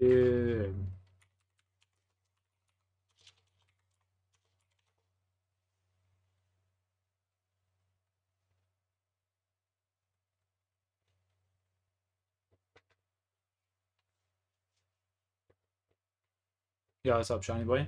Dude. Yo, what's up, Shiny Boy?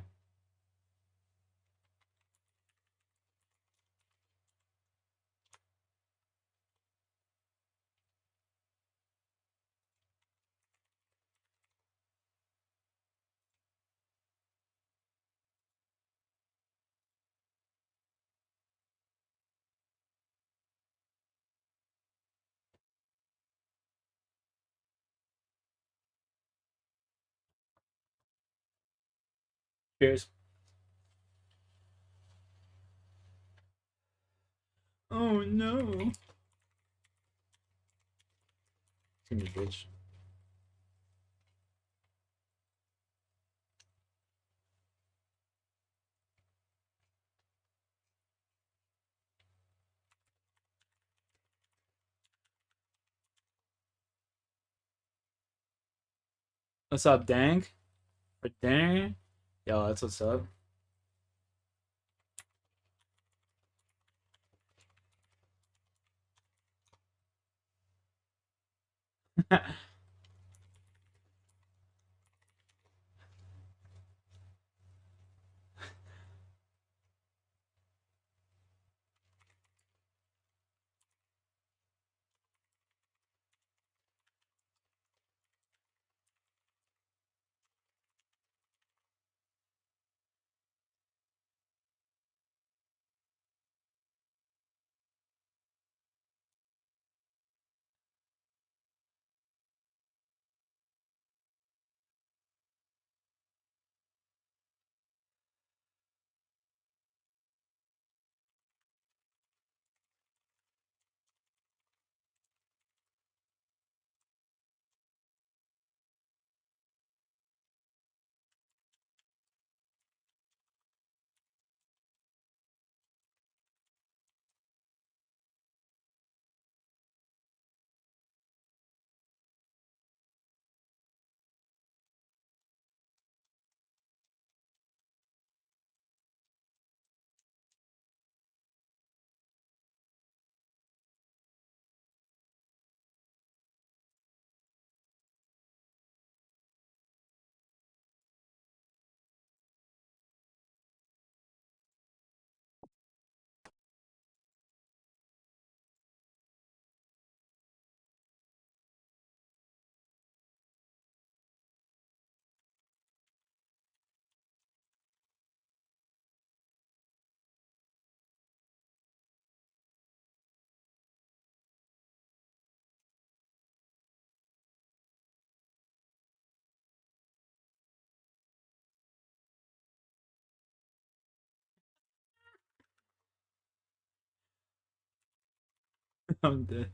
Cheers. Oh no. Give me, bitch. What's up, Dank? Or Dang? Yo, that's what's up. I'm dead.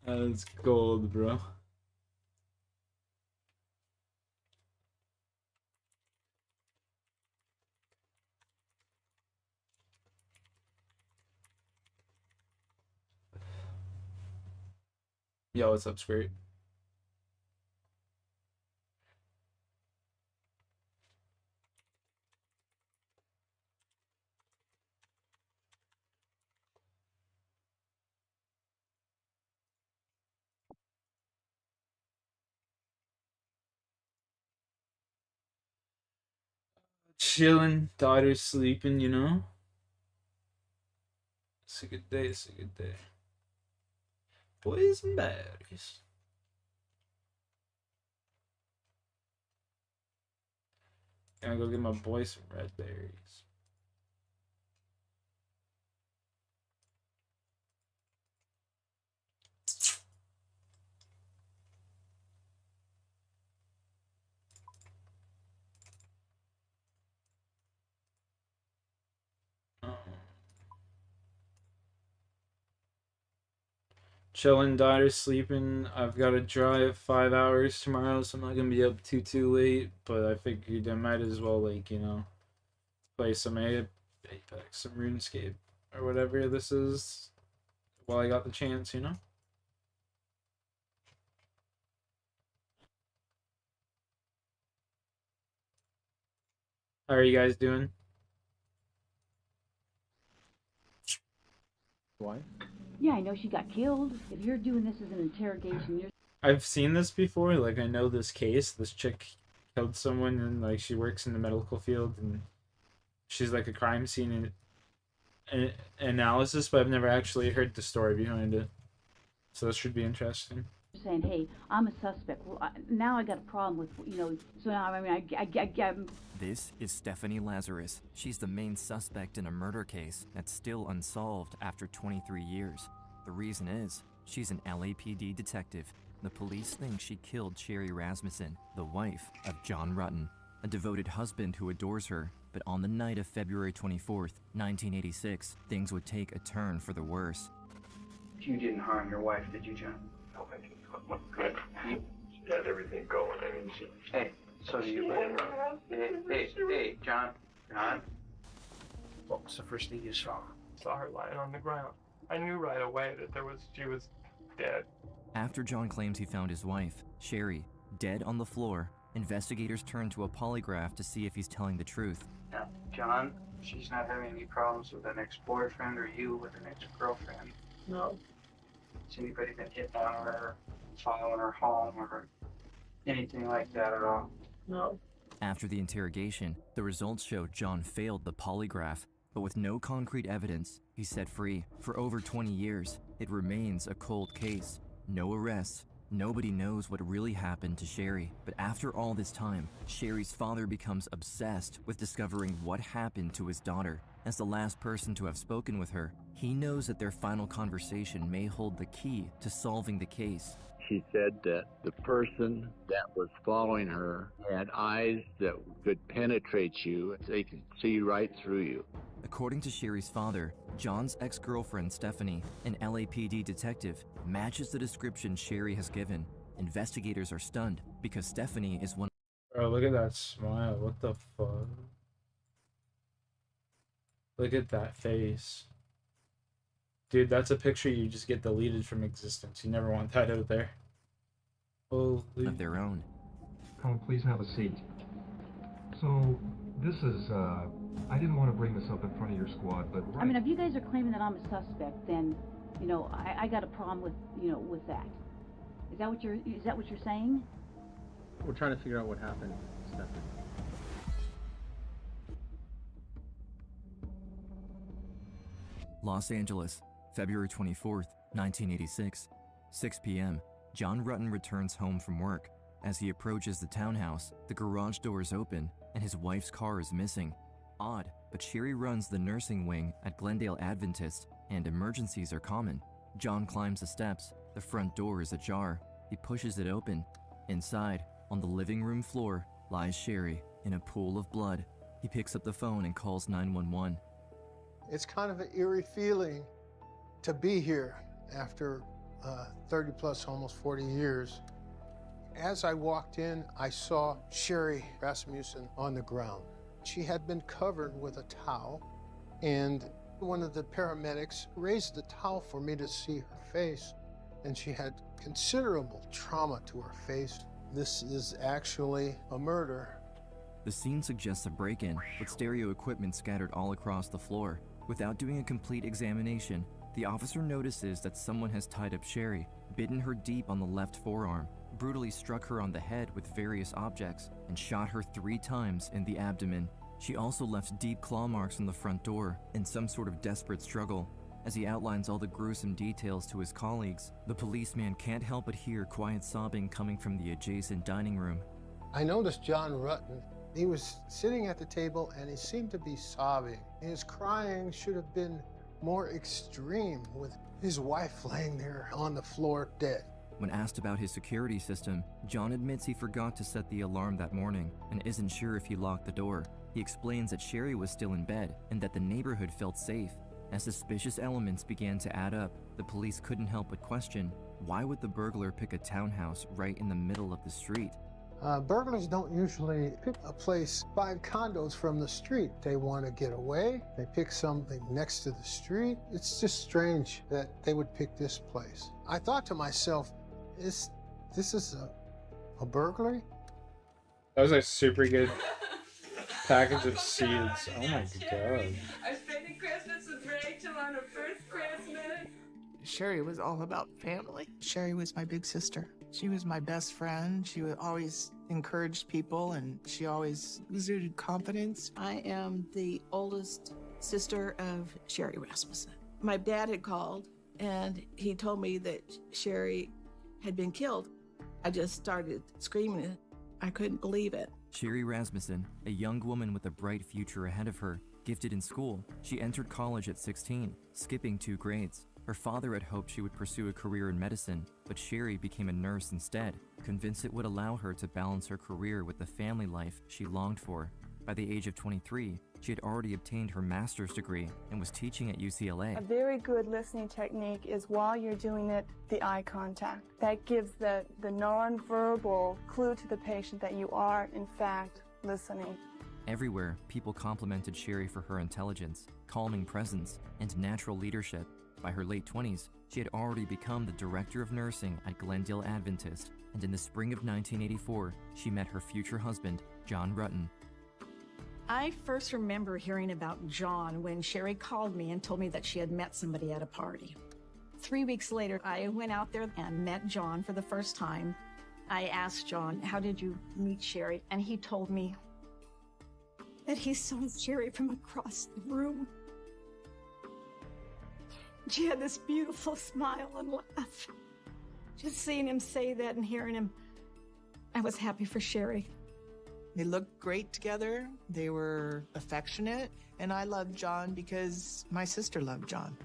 That's gold, bro. Yo, what's up, Spirit? Chilling, daughter sleeping, you know? It's a good day, it's a good day. Boys and baddies. Gonna go get my boy some red berries. Chilling, daughter sleeping. I've got to drive 5 hours tomorrow, so I'm not gonna be up too late. But I figured I might as well, like, you know, play some Apex, some RuneScape. or whatever this is while I got the chance, you know? How are you guys doing? Why? Yeah, I know she got killed. If you're doing this as an interrogation, you're I've seen this before. Like, I know this case. This chick killed someone, and like she works in the medical field, and she's like a crime scene analysis. But I've never actually heard the story behind it, so this should be interesting. saying, "Hey, I'm a suspect." Well, now I got a problem with, So now, I mean, I'm This is Stephanie Lazarus. She's the main suspect in a murder case that's still unsolved after 23 years. The reason is, she's an LAPD detective. The police think she killed Sherry Rasmussen, the wife of John Rutten, a devoted husband who adores her. But on the night of February 24th, 1986, things would take a turn for the worse. You didn't harm your wife, did you, John? No, I didn't. Look good. She had everything going. I mean, she... Hey, so do you, buddy. Hey, John. What was the first thing you saw? Saw her lying on the ground. I knew right away that she was dead. After John claims he found his wife, Sherry, dead on the floor, investigators turn to a polygraph to see if he's telling the truth. Now, John, she's not having any problems with an ex-boyfriend or you with an ex-girlfriend. No. Has anybody been hitting on her, following her home, or anything like that at all? No. After the interrogation, the results show John failed the polygraph, but with no concrete evidence, he's set free. For over 20 years, it remains a cold case. No arrests. Nobody knows what really happened to Sherry. But after all this time, Sherry's father becomes obsessed with discovering what happened to his daughter. As the last person to have spoken with her, he knows that their final conversation may hold the key to solving the case. She said that the person that was following her had eyes that could penetrate you. They could see right through you. According to Sherry's father, John's ex-girlfriend Stephanie, an LAPD detective, matches the description Sherry has given. Investigators are stunned because Stephanie is one. Bro, look at that smile. What the fuck? Look at that face. Dude, that's a picture you just get deleted from existence. You never want that out there. Holy. Of their own. Come, please have a seat. So, this is, I didn't want to bring this up in front of your squad, but I mean, if you guys are claiming that I'm a suspect, then, I got a problem with, with that. Is that what you're saying? We're trying to figure out what happened, Stephanie. Los Angeles, February 24th, 1986. 6 p.m. John Rutten returns home from work. As he approaches the townhouse, the garage door is open and his wife's car is missing. Odd, but Sherry runs the nursing wing at Glendale Adventist and emergencies are common. John climbs the steps. The front door is ajar. He pushes it open. Inside, on the living room floor, lies Sherry in a pool of blood. He picks up the phone and calls 911. It's kind of an eerie feeling to be here after 30 plus, almost 40 years. As I walked in, I saw Sherry Rasmussen on the ground. She had been covered with a towel, and one of the paramedics raised the towel for me to see her face, and she had considerable trauma to her face. This is actually a murder. The scene suggests a break-in, with stereo equipment scattered all across the floor. Without doing a complete examination, the officer notices that someone has tied up Sherry, bitten her deep on the left forearm, brutally struck her on the head with various objects, and shot her 3 times in the abdomen. She also left deep claw marks on the front door in some sort of desperate struggle. As he outlines all the gruesome details to his colleagues, the policeman can't help but hear quiet sobbing coming from the adjacent dining room. I noticed John Rutten. He was sitting at the table and he seemed to be sobbing. His crying should have been more extreme, with his wife laying there on the floor dead. When asked about his security system, John admits he forgot to set the alarm that morning and isn't sure if he locked the door. He explains that Sherry was still in bed and that the neighborhood felt safe. As suspicious elements began to add up, the police couldn't help but question, why would the burglar pick a townhouse right in the middle of the street? Burglars don't usually pick a place 5 condos from the street. They want to get away. They pick something next to the street. It's just strange that they would pick this place. I thought to myself, this is a burglary? That was a super good package of seeds. Oh my god. I spent Christmas with Rachel on her first Christmas. Sherry was all about family. Sherry was my big sister. She was my best friend. She would always encourage people, and she always exuded confidence. I am the oldest sister of Sherry Rasmussen. My dad had called, and he told me that Sherry had been killed. I just started screaming. I couldn't believe it. Sherry Rasmussen, a young woman with a bright future ahead of her, gifted in school, she entered college at 16, skipping 2 grades. Her father had hoped she would pursue a career in medicine, but Sherry became a nurse instead, convinced it would allow her to balance her career with the family life she longed for. By the age of 23, she had already obtained her master's degree and was teaching at UCLA. A very good listening technique is while you're doing it, the eye contact. That gives the nonverbal clue to the patient that you are, in fact, listening. Everywhere, people complimented Sherry for her intelligence, calming presence, and natural leadership. By her late 20s, she had already become the director of nursing at Glendale Adventist, and in the spring of 1984, she met her future husband, John Rutten. I first remember hearing about John when Sherry called me and told me that she had met somebody at a party. 3 weeks later, I went out there and met John for the first time. I asked John, how did you meet Sherry? And he told me that he saw Sherry from across the room. She had this beautiful smile and laugh. Just seeing him say that and hearing him, I was happy for Sherry. They looked great together. They were affectionate. And I loved John because my sister loved John.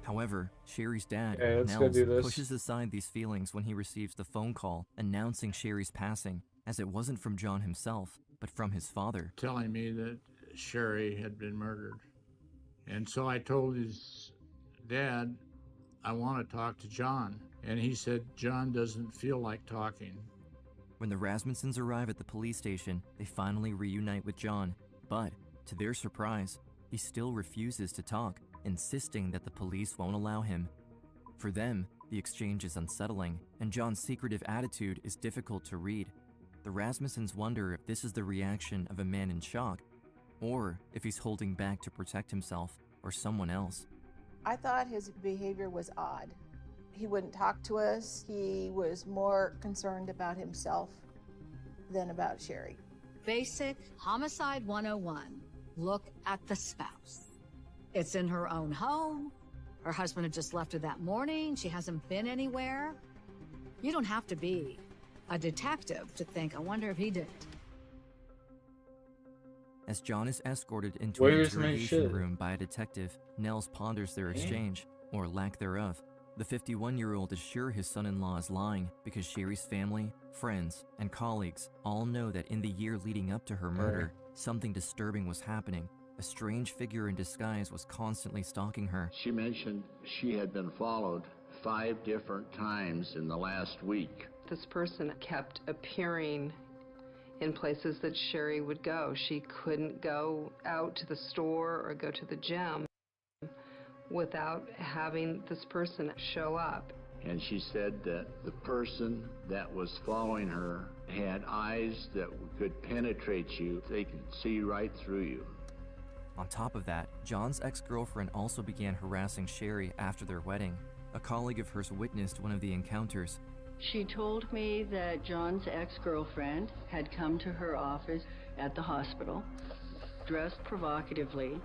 However, Sherry's dad, Okay, let's go do Nels, this. pushes aside these feelings when he receives the phone call announcing Sherry's passing, as it wasn't from John himself, but from his father. Telling me that Sherry had been murdered. And so I told his dad, I want to talk to John. And he said, John doesn't feel like talking. When the Rasmussens arrive at the police station, they finally reunite with John, but, to their surprise, he still refuses to talk, insisting that the police won't allow him. For them, the exchange is unsettling, and John's secretive attitude is difficult to read. The Rasmussens wonder if this is the reaction of a man in shock, or if he's holding back to protect himself or someone else. I thought his behavior was odd. He wouldn't talk to us. He was more concerned about himself than about Sherry. Basic homicide 101. Look at the spouse. It's in her own home. Her husband had just left her that morning. She hasn't been anywhere. You don't have to be a detective to think, I wonder if he did it. As John is escorted into Where's an my interrogation shit? room by a detective, Nels ponders their exchange, or lack thereof. The 51-year-old is sure his son-in-law is lying because Sherry's family, friends, and colleagues all know that in the year leading up to her murder, something disturbing was happening. A strange figure in disguise was constantly stalking her. She mentioned she had been followed 5 different times in the last week. This person kept appearing in places that Sherry would go. She couldn't go out to the store or go to the gym without having this person show up. And she said that the person that was following her had eyes that could penetrate you. They could see right through you. On top of that, John's ex-girlfriend also began harassing Sherry after their wedding. A colleague of hers witnessed one of the encounters. She told me that John's ex-girlfriend had come to her office at the hospital, dressed provocatively,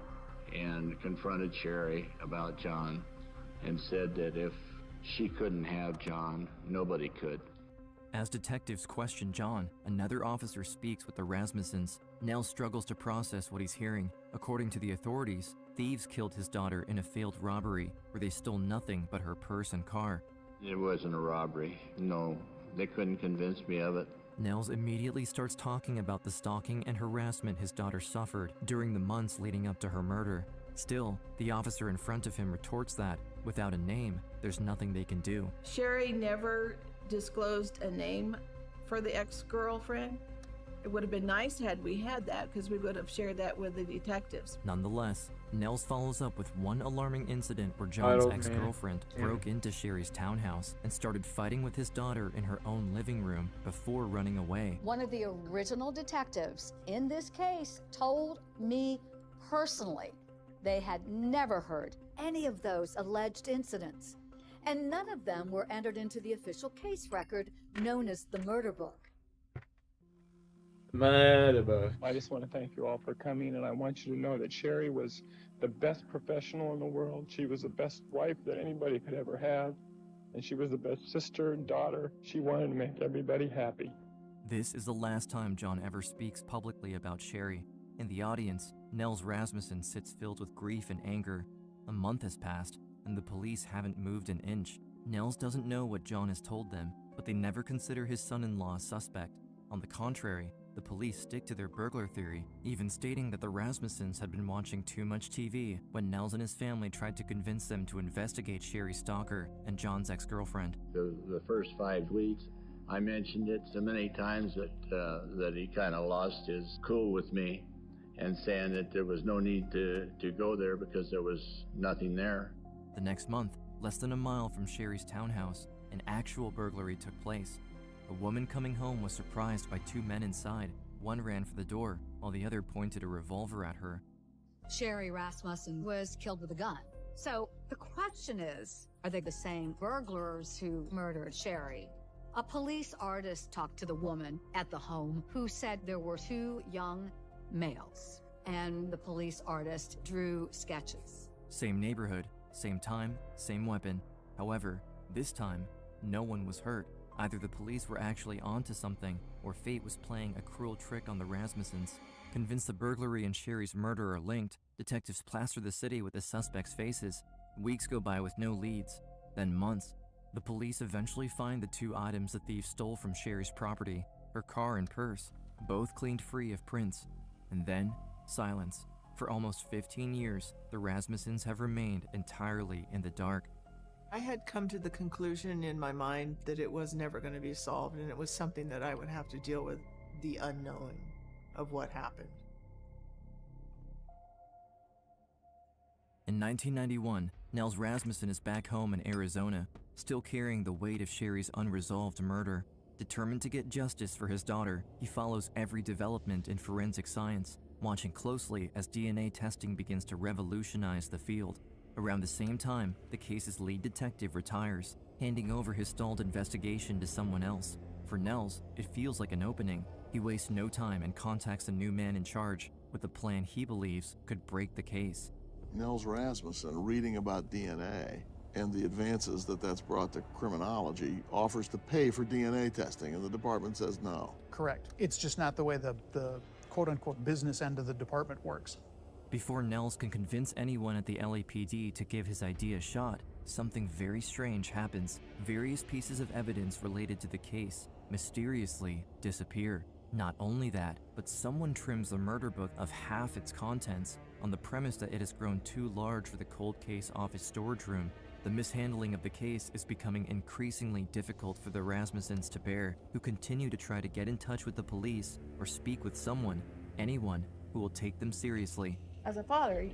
And confronted Sherry about John and said that if she couldn't have John, nobody could. As detectives question John, another officer speaks with the Rasmussens. Nell struggles to process what he's hearing. According to the authorities, thieves killed his daughter in a failed robbery where they stole nothing but her purse and car. It wasn't a robbery. No, they couldn't convince me of it. Nels immediately starts talking about the stalking and harassment his daughter suffered during the months leading up to her murder. Still, the officer in front of him retorts that, without a name, there's nothing they can do. Sherry never disclosed a name for the ex-girlfriend. It would have been nice had we had that, because we would have shared that with the detectives. Nonetheless, Nels follows up with one alarming incident where John's ex-girlfriend broke into Sherry's townhouse and started fighting with his daughter in her own living room before running away. One of the original detectives in this case told me personally they had never heard any of those alleged incidents, and none of them were entered into the official case record known as the murder book. I just want to thank you all for coming, and I want you to know that Sherry was the best professional in the world. She was the best wife that anybody could ever have, and she was the best sister and daughter. She wanted to make everybody happy. This is the last time John ever speaks publicly about Sherry. In the audience, Nels Rasmussen sits filled with grief and anger. A month has passed, and the police haven't moved an inch. Nels doesn't know what John has told them, but they never consider his son-in-law a suspect. On the contrary, the police stick to their burglar theory, even stating that the Rasmussens had been watching too much TV when Nels and his family tried to convince them to investigate Sherry's stalker and John's ex-girlfriend. The first 5 weeks, I mentioned it so many times that he kind of lost his cool with me and saying that there was no need to go there because there was nothing there. The next month, less than a mile from Sherry's townhouse, an actual burglary took place. A woman coming home was surprised by 2 men inside. One ran for the door, while the other pointed a revolver at her. Sherry Rasmussen was killed with a gun. So the question is, are they the same burglars who murdered Sherry? A police artist talked to the woman at the home who said there were 2 young males, and the police artist drew sketches. Same neighborhood, same time, same weapon. However, this time, no one was hurt. Either the police were actually onto something, or fate was playing a cruel trick on the Rasmussens. Convinced the burglary and Sherry's murder are linked, detectives plaster the city with the suspects' faces. Weeks go by with no leads, then months. The police eventually find the 2 items the thief stole from Sherry's property, her car and purse, both cleaned free of prints. And then, silence. For almost 15 years, the Rasmussens have remained entirely in the dark. I had come to the conclusion in my mind that it was never going to be solved, and it was something that I would have to deal with, the unknown of what happened. In 1991, Nels Rasmussen is back home in Arizona, still carrying the weight of Sherry's unresolved murder. Determined to get justice for his daughter, he follows every development in forensic science, watching closely as DNA testing begins to revolutionize the field. Around the same time, the case's lead detective retires, handing over his stalled investigation to someone else. For Nels, it feels like an opening. He wastes no time and contacts a new man in charge with a plan he believes could break the case. Nels Rasmussen, reading about DNA and the advances that's brought to criminology, offers to pay for DNA testing, and the department says no. Correct. It's just not the way the quote-unquote business end of the department works. Before Nels can convince anyone at the LAPD to give his idea a shot, something very strange happens. Various pieces of evidence related to the case mysteriously disappear. Not only that, but someone trims the murder book of half its contents on the premise that it has grown too large for the cold case office storage room. The mishandling of the case is becoming increasingly difficult for the Rasmussens to bear, who continue to try to get in touch with the police or speak with someone, anyone, who will take them seriously. As a father,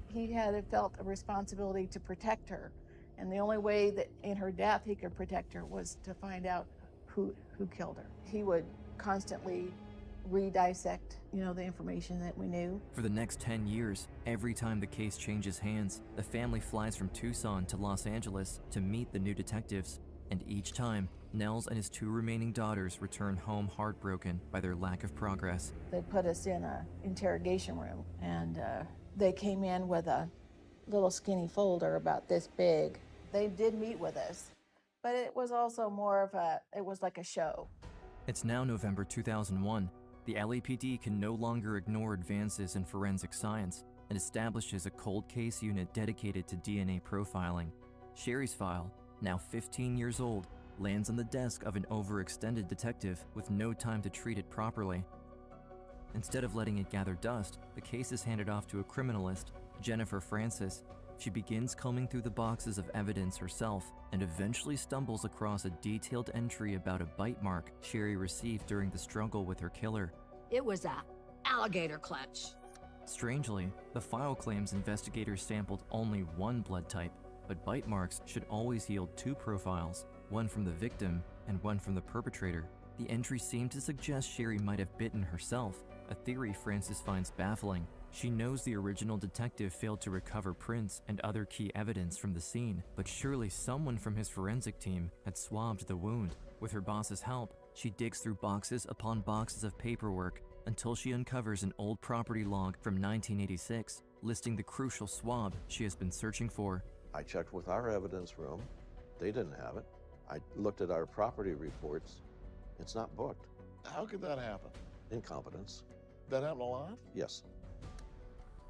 he had felt a responsibility to protect her, and the only way that in her death he could protect her was to find out who killed her. He would constantly re-dissect, the information that we knew. For the next 10 years, every time the case changes hands, the family flies from Tucson to Los Angeles to meet the new detectives, and each time, Nels and his 2 remaining daughters return home heartbroken by their lack of progress. They put us in an interrogation room, and they came in with a little skinny folder about this big. They did meet with us, but it was also it was like a show. It's now November 2001. The LAPD can no longer ignore advances in forensic science and establishes a cold case unit dedicated to DNA profiling. Sherry's file, now 15 years old, lands on the desk of an overextended detective with no time to treat it properly. Instead of letting it gather dust, the case is handed off to a criminalist, Jennifer Francis. She begins combing through the boxes of evidence herself and eventually stumbles across a detailed entry about a bite mark Sherry received during the struggle with her killer. It was a alligator clutch. Strangely, the file claims investigators sampled only one blood type, but bite marks should always yield two profiles, one from the victim and one from the perpetrator. The entry seemed to suggest Sherry might have bitten herself, a theory Frances finds baffling. She knows the original detective failed to recover prints and other key evidence from the scene, but surely someone from his forensic team had swabbed the wound. With her boss's help, she digs through boxes upon boxes of paperwork until she uncovers an old property log from 1986, listing the crucial swab she has been searching for. I checked with our evidence room. They didn't have it. I looked at our property reports. It's not booked. How could that happen? Incompetence. That happened a lot? Yes.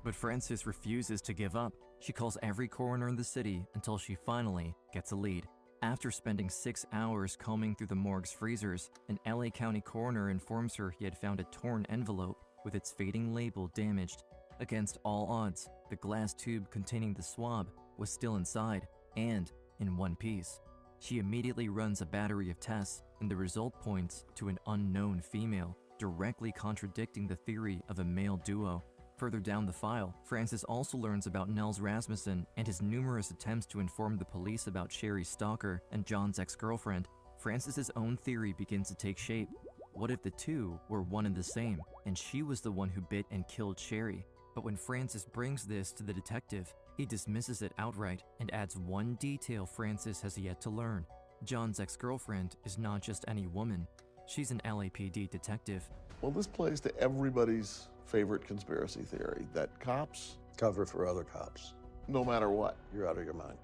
But Frances refuses to give up. She calls every coroner in the city until she finally gets a lead. After spending 6 hours combing through the morgue's freezers, an LA County coroner informs her he had found a torn envelope with its fading label damaged. Against all odds, the glass tube containing the swab was still inside, and in one piece. She immediately runs a battery of tests, and the result points to an unknown female, directly contradicting the theory of a male duo. Further down the file, Frances also learns about Nels Rasmussen and his numerous attempts to inform the police about Sherry's stalker and John's ex-girlfriend. Frances's own theory begins to take shape. What if the two were one and the same, and she was the one who bit and killed Sherry? But when Frances brings this to the detective, he dismisses it outright and adds one detail Frances has yet to learn. John's ex-girlfriend is not just any woman. She's an LAPD detective. Well, this plays to everybody's favorite conspiracy theory, that cops cover for other cops. No matter what. You're out of your mind.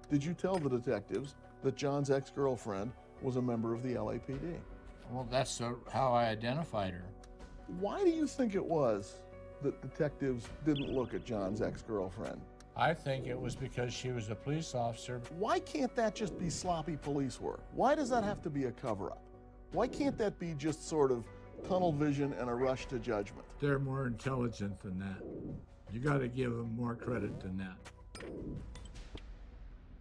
Did you tell the detectives that John's ex-girlfriend was a member of the LAPD? Well, that's how I identified her. Why do you think it was that detectives didn't look at John's ex-girlfriend? I think it was because she was a police officer. Why can't that just be sloppy police work? Why does that have to be a cover-up? Why can't that be just sort of tunnel vision and a rush to judgment? They're more intelligent than that. You got to give them more credit than that.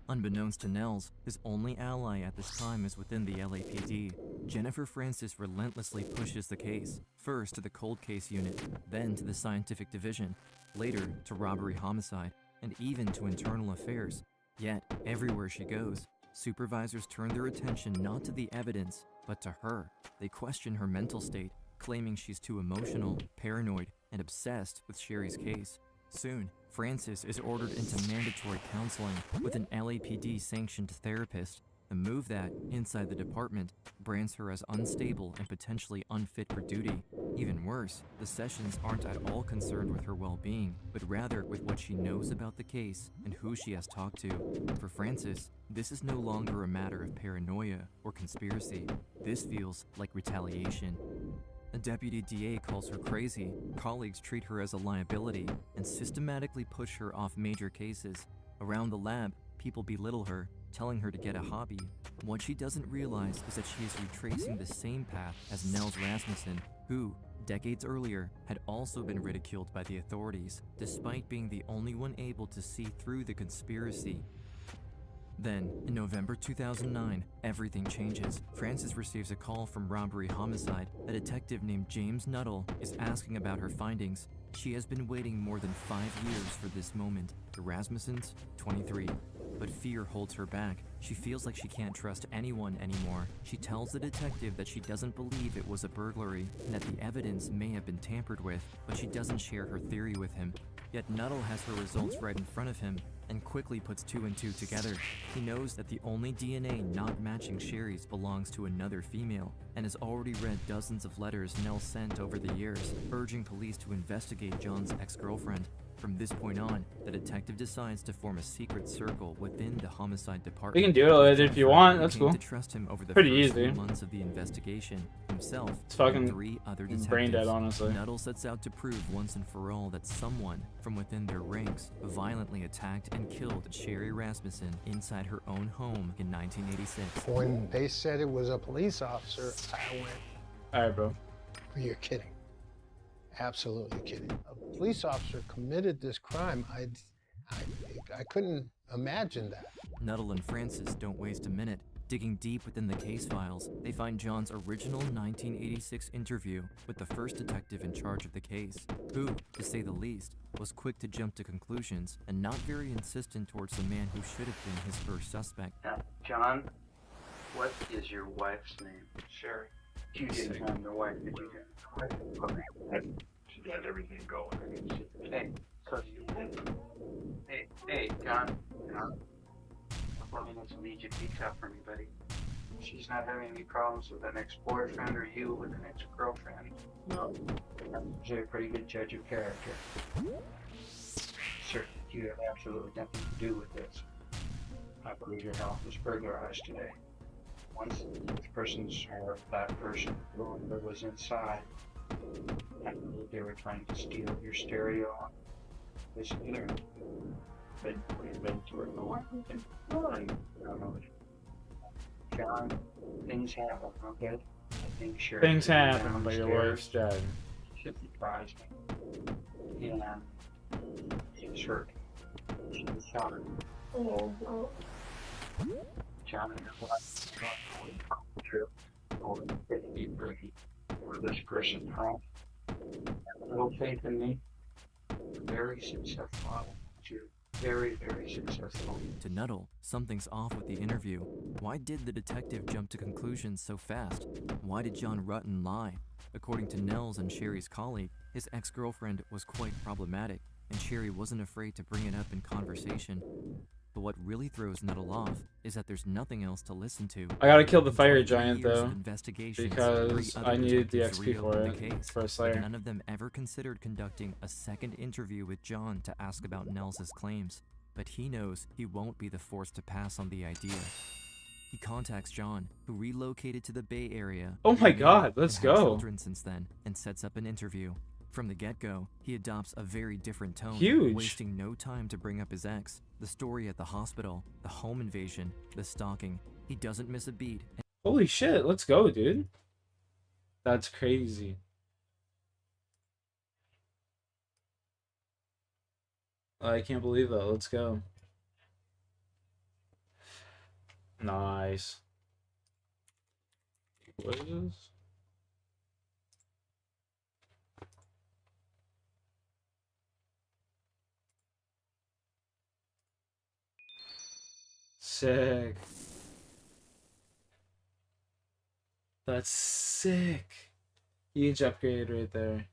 Unbeknownst to Nels, his only ally at this time is within the LAPD. Jennifer Frances relentlessly pushes the case, first to the cold case unit, then to the scientific division, later to robbery homicide, and even to internal affairs. Yet, everywhere she goes, supervisors turn their attention not to the evidence, but to her. They question her mental state, claiming she's too emotional, paranoid, and obsessed with Sherry's case. Soon, Frances is ordered into mandatory counseling with an LAPD-sanctioned therapist, a move that, inside the department, brands her as unstable and potentially unfit for duty. Even worse, the sessions aren't at all concerned with her well-being, but rather with what she knows about the case and who she has talked to. For Frances, this is no longer a matter of paranoia or conspiracy. This feels like retaliation. A deputy DA calls her crazy, colleagues treat her as a liability, and systematically push her off major cases. Around the lab, people belittle her, telling her to get a hobby. What she doesn't realize is that she is retracing the same path as Nels Rasmussen, who, decades earlier, had also been ridiculed by the authorities, despite being the only one able to see through the conspiracy. Then, in November 2009, everything changes. Frances receives a call from robbery homicide. A detective named James Nuttall is asking about her findings. She has been waiting more than 5 years for this moment. The Rasmussens, 23. But fear holds her back. She feels like she can't trust anyone anymore. She tells the detective that she doesn't believe it was a burglary and that the evidence may have been tampered with, but she doesn't share her theory with him. Yet Nuttall has her results right in front of him and quickly puts 2 and 2 together. He knows that the only DNA not matching Sherry's belongs to another female and has already read dozens of letters Nell sent over the years, urging police to investigate John's ex-girlfriend. From this point on, the detective decides to form a secret circle within the homicide department. We can do it later if you want. That's cool. To trust him over the Pretty first easy. few months of the investigation. Himself, It's fucking and 3 other detectives. brain dead, honestly. Nuttall sets out to prove once and for all that someone from within their ranks violently attacked and killed Sherry Rasmussen inside her own home in 1986. When they said it was a police officer, I went, all right, bro. You're kidding. Absolutely kidding. A police officer committed this crime. I couldn't imagine that. Nuttall and Francis don't waste a minute. Digging deep within the case files, they find John's original 1986 interview with the first detective in charge of the case, who, to say the least, was quick to jump to conclusions and not very insistent towards the man who should have been his first suspect. John, what is your wife's name? Sherry. You didn't have your wife, did you? Okay. She got everything going. Hey, so hey, John. I mean, it's need you to be tough for me, buddy. She's not having any problems with an ex-boyfriend or you with an ex-girlfriend. No. You're a pretty good judge of character. Sir, you have absolutely nothing to do with this. I believe your house was burglarized today. Once this person's or that person, whoever was inside, I believe they were trying to steal your stereo. This either. John, things happen, okay? I think sure. Things happen, but your wife's dead. Should surprise me. And she's hurt. She's shot. Oh. John and your wife trip over to eat Ricky for this person's house. Have a little faith in me. Very successful. Very, very successful. To Nuttall, something's off with the interview. Why did the detective jump to conclusions so fast? Why did John Rutten lie? According to Nels and Sherry's colleague, his ex-girlfriend was quite problematic, and Sherry wasn't afraid to bring it up in conversation. But what really throws Nuttall off is that there's nothing else to listen to. I gotta kill the fire giant Years of though, investigations, because 3 other I needed the detectives XP for reopened it, the case, for a but Slayer. none of them ever considered conducting a second interview with John to ask about Nels' claims. But he knows he won't be the force to pass on the idea. He contacts John, who relocated to the Bay Area. Oh my God, let's and had go. Children since then, and sets up an interview. From the get-go, he adopts a very different tone, Huge. wasting no time to bring up his ex, the story at the hospital, the home invasion, the stalking. He doesn't miss a beat. Holy shit, let's go, dude. That's crazy. I can't believe that. Let's go. Nice. What is this? Sick. That's sick. Huge upgrade right there.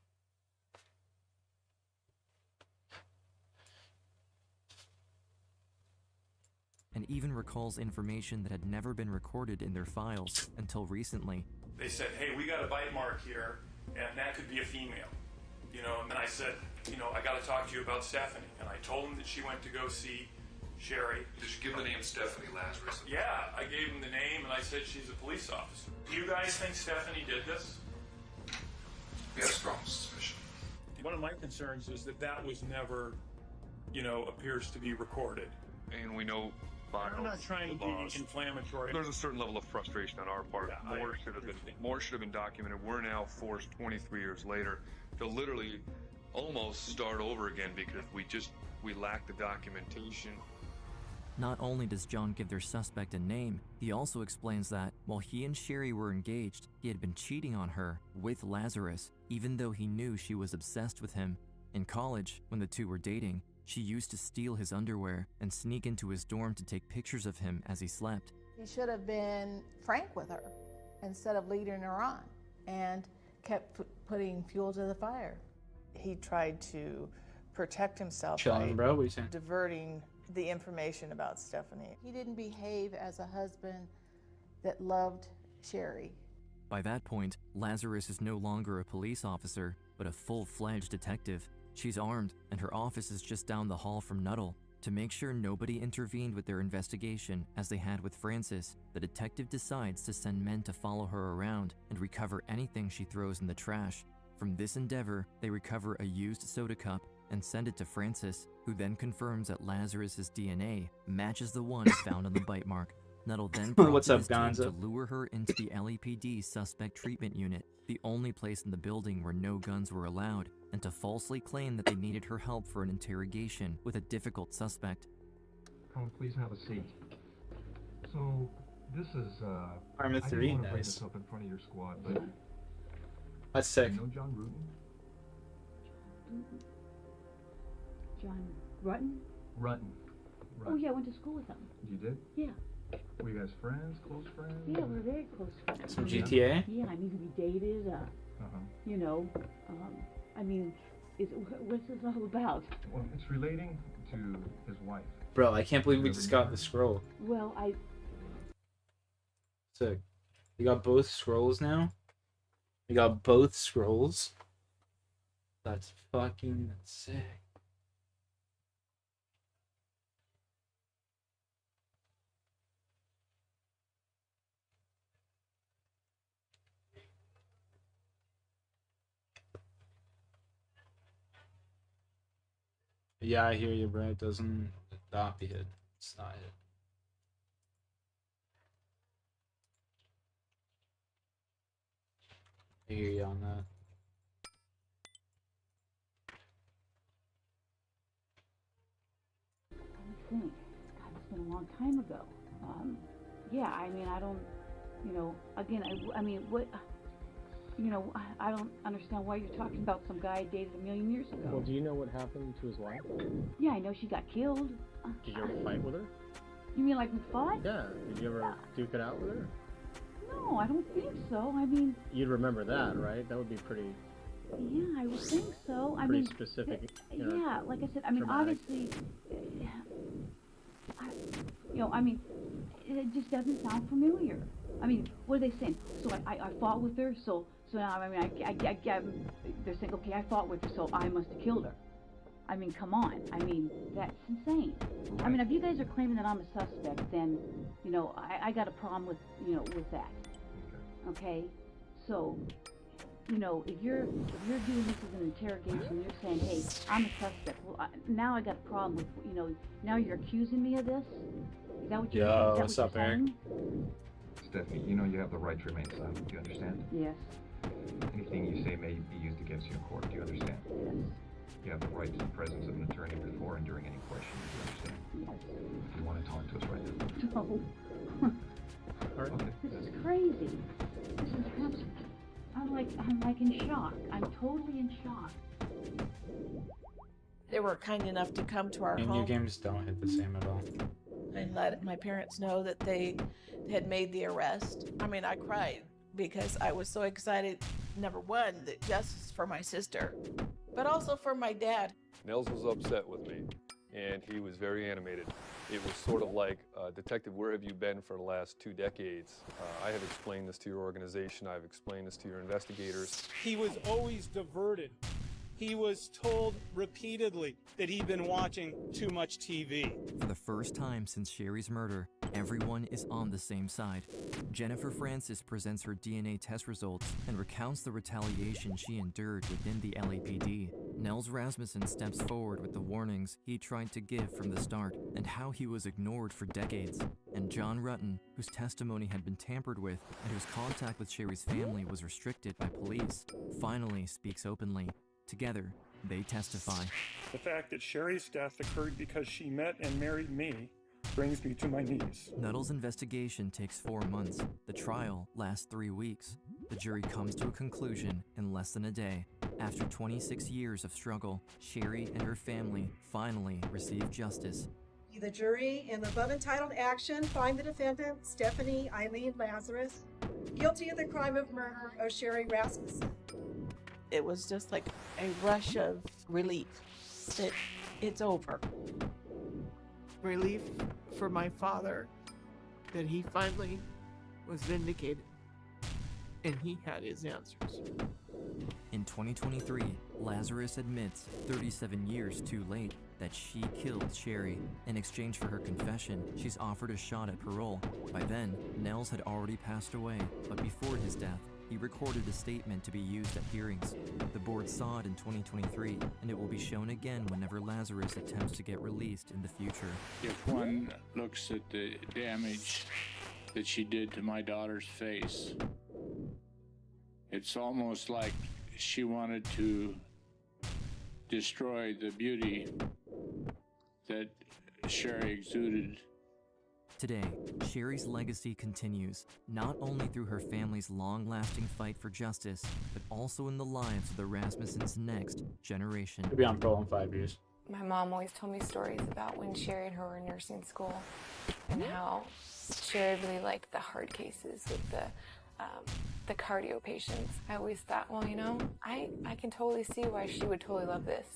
And even recalls information that had never been recorded in their files until recently. They said, hey, we got a bite mark here, and that could be a female. You know, and then I said, you know, I got to talk to you about Stephanie. And I told him that she went to go see Sherry. Did you give the name Stephanie Lazarus? Yeah, I gave him the name, and I said she's a police officer. Do you guys think Stephanie did this? We have strong suspicion. One of my concerns is that that was never, you know, appears to be recorded. And we know I'm not trying to be inflammatory. There's a certain level of frustration on our part. Yeah, More should have been documented. We're now forced 23 years later to literally almost start over again because we lack the documentation. Not only does John give their suspect a name, he also explains that while he and Sherry were engaged, he had been cheating on her with Lazarus, even though he knew she was obsessed with him. In college, when the two were dating, she used to steal his underwear and sneak into his dorm to take pictures of him as he slept. He should have been frank with her instead of leading her on and kept putting fuel to the fire. He tried to protect himself Chilling, by bro. What are you saying? diverting the information about Stephanie. He didn't behave as a husband that loved Sherry. By that point, Lazarus is no longer a police officer, but a full-fledged detective. She's armed, and her office is just down the hall from Nuttall. To make sure nobody intervened with their investigation, as they had with Francis, the detective decides to send men to follow her around and recover anything she throws in the trash. From this endeavor, they recover a used soda cup and send it to Francis, who then confirms that Lazarus's DNA matches the one found on the bite mark. Nettle then What's prompted up, his team Gonzo? to lure her into the LAPD suspect treatment unit, the only place in the building where no guns were allowed, and to falsely claim that they needed her help for an interrogation with a difficult suspect. Colin, please have a seat. So, this is, Arma I 3, didn't want to bring nice. this up in front of your squad, but... That's sick. You know John Rutten? John Rutten? Rutten. Oh yeah, I went to school with him. You did? Yeah. Were you guys friends? Close friends? Yeah, we're very close friends. Some GTA? Yeah, I mean, we dated, you know, I mean, what's this all about? Well, it's relating to his wife. Bro, I can't believe we just got the scroll. Well, Sick. You got both scrolls now? You got both scrolls? That's fucking sick. Yeah, I hear you, bro. It doesn't not be it. It's not it. I hear you on that. I think, God, it's been a long time ago. Yeah, I mean, I don't, you know, again, I mean, what, you know, I don't understand why you're talking about some guy I dated a million years ago. Well, do you know what happened to his wife? Yeah, I know she got killed. Did you ever fight with her? You mean like we fought? Yeah. Did you ever duke it out with her? No, I don't think so. I mean, You'd remember that, right? That would be pretty. yeah, I would think so. I Pretty mean, specific, you know, yeah, like I said, I mean, traumatic. obviously, you know, I mean, it just doesn't sound familiar. I mean, what are they saying? So I fought with her, so now, I mean, they're saying, okay, I fought with her, so I must have killed her. I mean, come on. I mean, that's insane. I mean, if you guys are claiming that I'm a suspect, then, you know, I got a problem with, you know, with that. Okay? So, you know, if you're doing this as an interrogation, you're saying, hey, I'm a suspect. Well, now I got a problem with, you know, now you're accusing me of this? Is that what you're saying? Yo, what's up, Eric? Stephanie, you know you have the right to remain silent. Do you understand? Yes. Anything you say may be used against you in court. Do you understand? Yes. You have the right to the presence of an attorney before and during any question. Do you understand? Yes. If you want to talk to us right now. No. Okay. This is crazy. This is I'm like in shock. I'm totally in shock. They were kind enough to come to our And new home games don't hit the same at all. and let my parents know that they had made the arrest. I mean, I cried because I was so excited, number one, that justice for my sister, but also for my dad. Nels was upset with me, and he was very animated. It was sort of like, Detective, where have you been for the last 2 decades? I have explained this to your organization. I've explained this to your investigators. He was always diverted. He was told repeatedly that he'd been watching too much TV. For the first time since Sherry's murder, everyone is on the same side. Jennifer Francis presents her DNA test results and recounts the retaliation she endured within the LAPD. Nels Rasmussen steps forward with the warnings he tried to give from the start and how he was ignored for decades. And John Rutten, whose testimony had been tampered with and whose contact with Sherry's family was restricted by police, finally speaks openly. Together, they testify. The fact that Sherry's death occurred because she met and married me brings me to my knees. Nuttall's investigation takes 4 months. The trial lasts 3 weeks. The jury comes to a conclusion in less than a day. After 26 years of struggle, Sherry and her family finally receive justice. The jury in the above entitled action find the defendant, Stephanie Eileen Lazarus, guilty of the crime of murder of Sherry Rasmussen. It was just like a rush of relief that it's over. Relief for my father that he finally was vindicated and he had his answers. In 2023, Lazarus admits 37 years too late that she killed Sherry. In exchange for her confession, she's offered a shot at parole. By then, Nels had already passed away, but before his death, he recorded a statement to be used at hearings. The board saw it in 2023, and it will be shown again whenever Lazarus attempts to get released in the future. If one looks at the damage that she did to my daughter's face. It's almost like she wanted to destroy the beauty that Sherry exuded. Today, Sherry's legacy continues, not only through her family's long-lasting fight for justice, but also in the lives of the Rasmussens' next generation. She'll be on parole in 5 years. My mom always told me stories about when Sherry and her were in nursing school and how Sherry really liked the hard cases with the cardio patients. I always thought, well, you know, I can totally see why she would totally love this,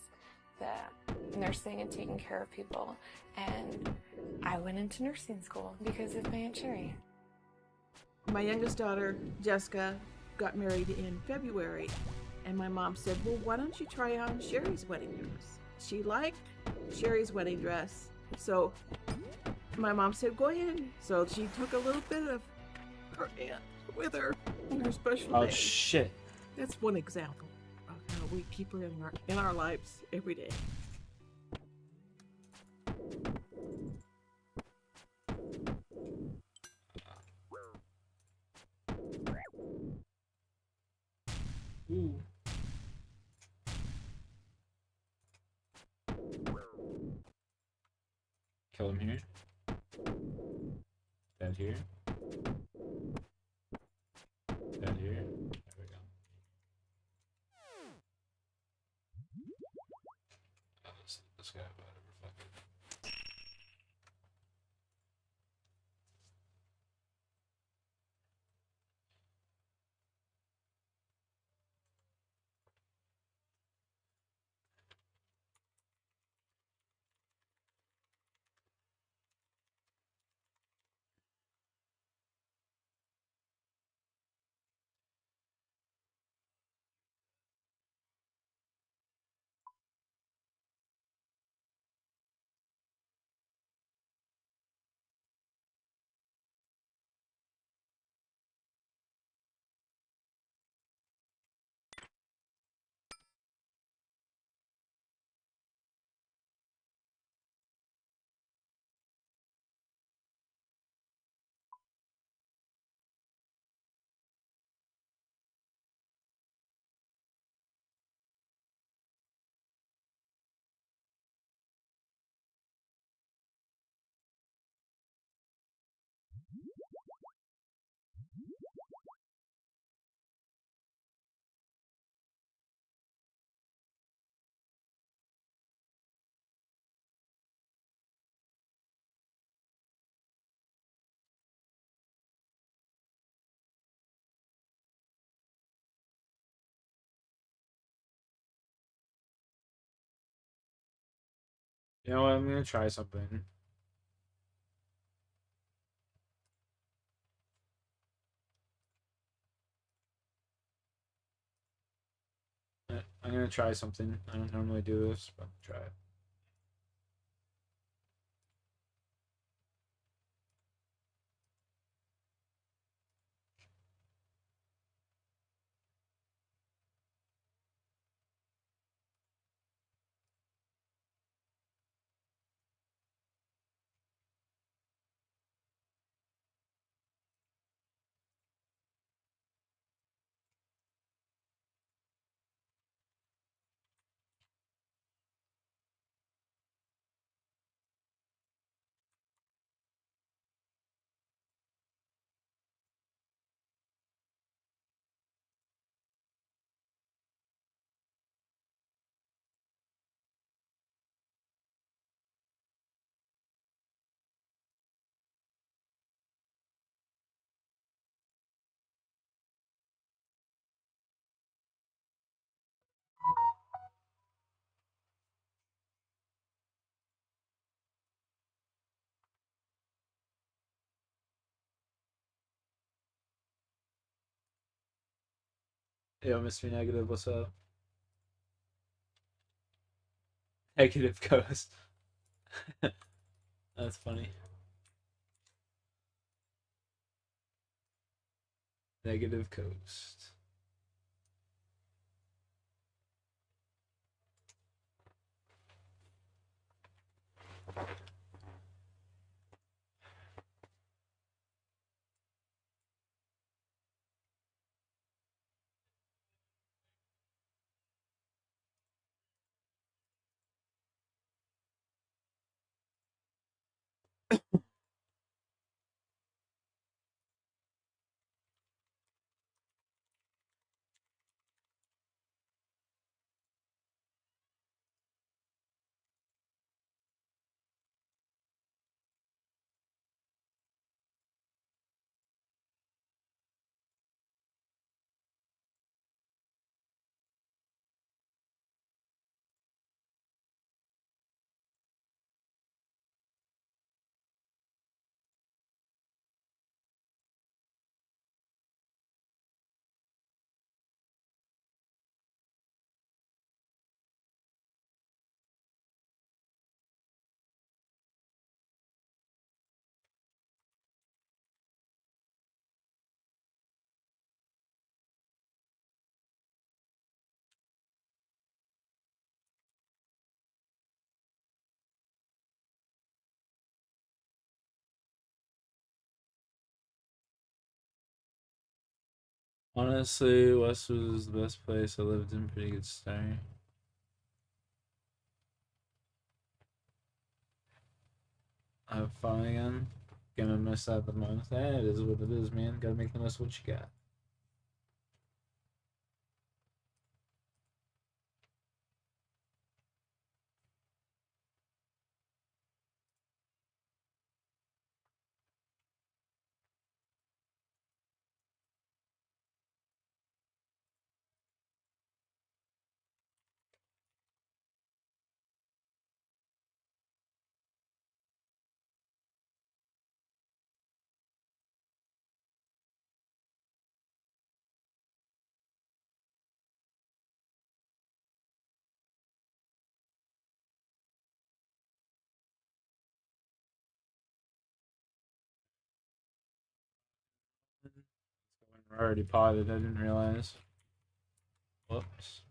the nursing and taking care of people. And I went into nursing school because of my Aunt Sherry. My youngest daughter, Jessica, got married in February, and my mom said, well, why don't you try on Sherry's wedding dress? She liked Sherry's wedding dress, so my mom said, go ahead. So she took a little bit of her aunt with her on her special day. Oh, shit. That's one example of how we keep her in our lives every day. Ooh. Kill him here. Dead here. Dead here. There we go. Oh, this guy, whatever, fuck it. You know what? I'm gonna try something. I'm gonna try something. I don't normally do this, but try it. Yo, Mr. Negative, what's up? Negative Ghost. That's funny. Negative Ghost. Honestly, West was the best place I lived in. Pretty good stay. Have fun again. Gonna miss out the most. It is what it is, man. Gotta make the most of what you got. We're already potted. I didn't realize. Whoops.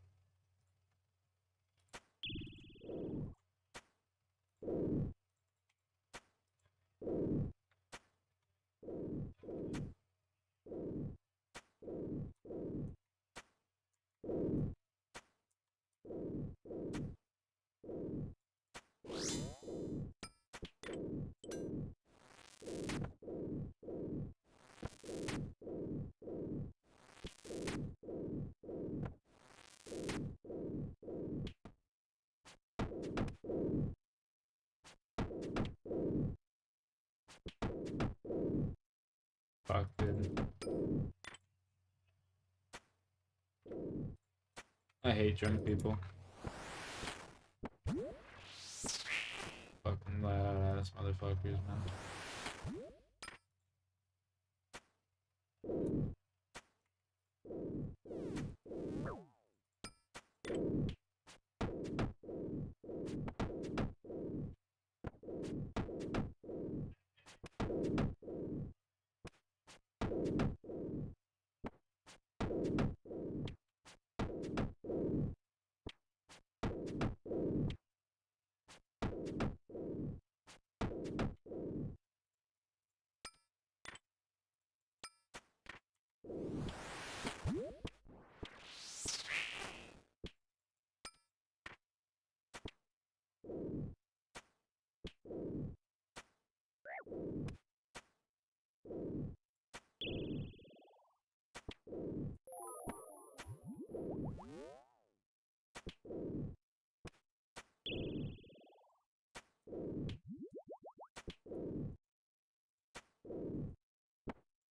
Fuck, dude. I hate drunk people. Fucking loud ass motherfuckers, man.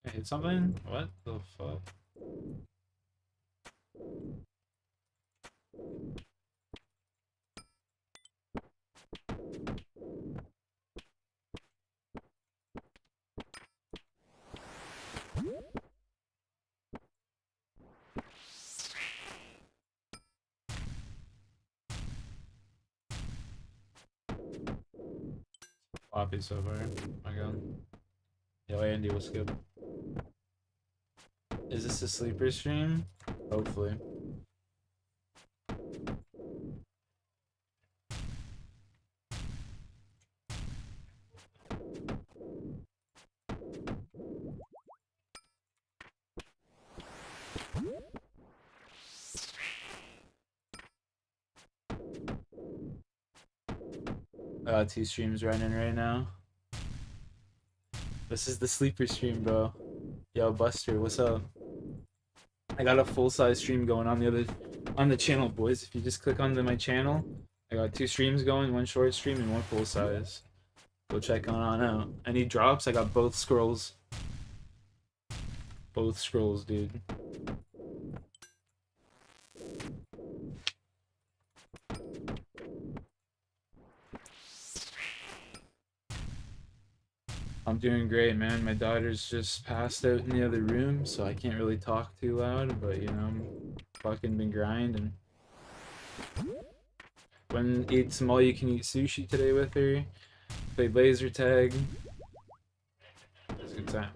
I hit something? What the fuck? Floppy so far. My god. Yo, Andy, what's good? Is this a sleeper stream? Hopefully. Two streams running right now. This is the sleeper stream, bro. Yo, Buster, what's up? I got a full-size stream going on the channel, boys. If you just click onto my channel, I got 2 streams going, 1 short stream and 1 full-size. Go check on out. Any drops? I got both scrolls. Both scrolls, dude. I'm doing great, man. My daughter's just passed out in the other room, so I can't really talk too loud, but you know, I'm fucking been grinding. Went ate some all-you-can-eat sushi today with her. Played laser tag. It was a good time.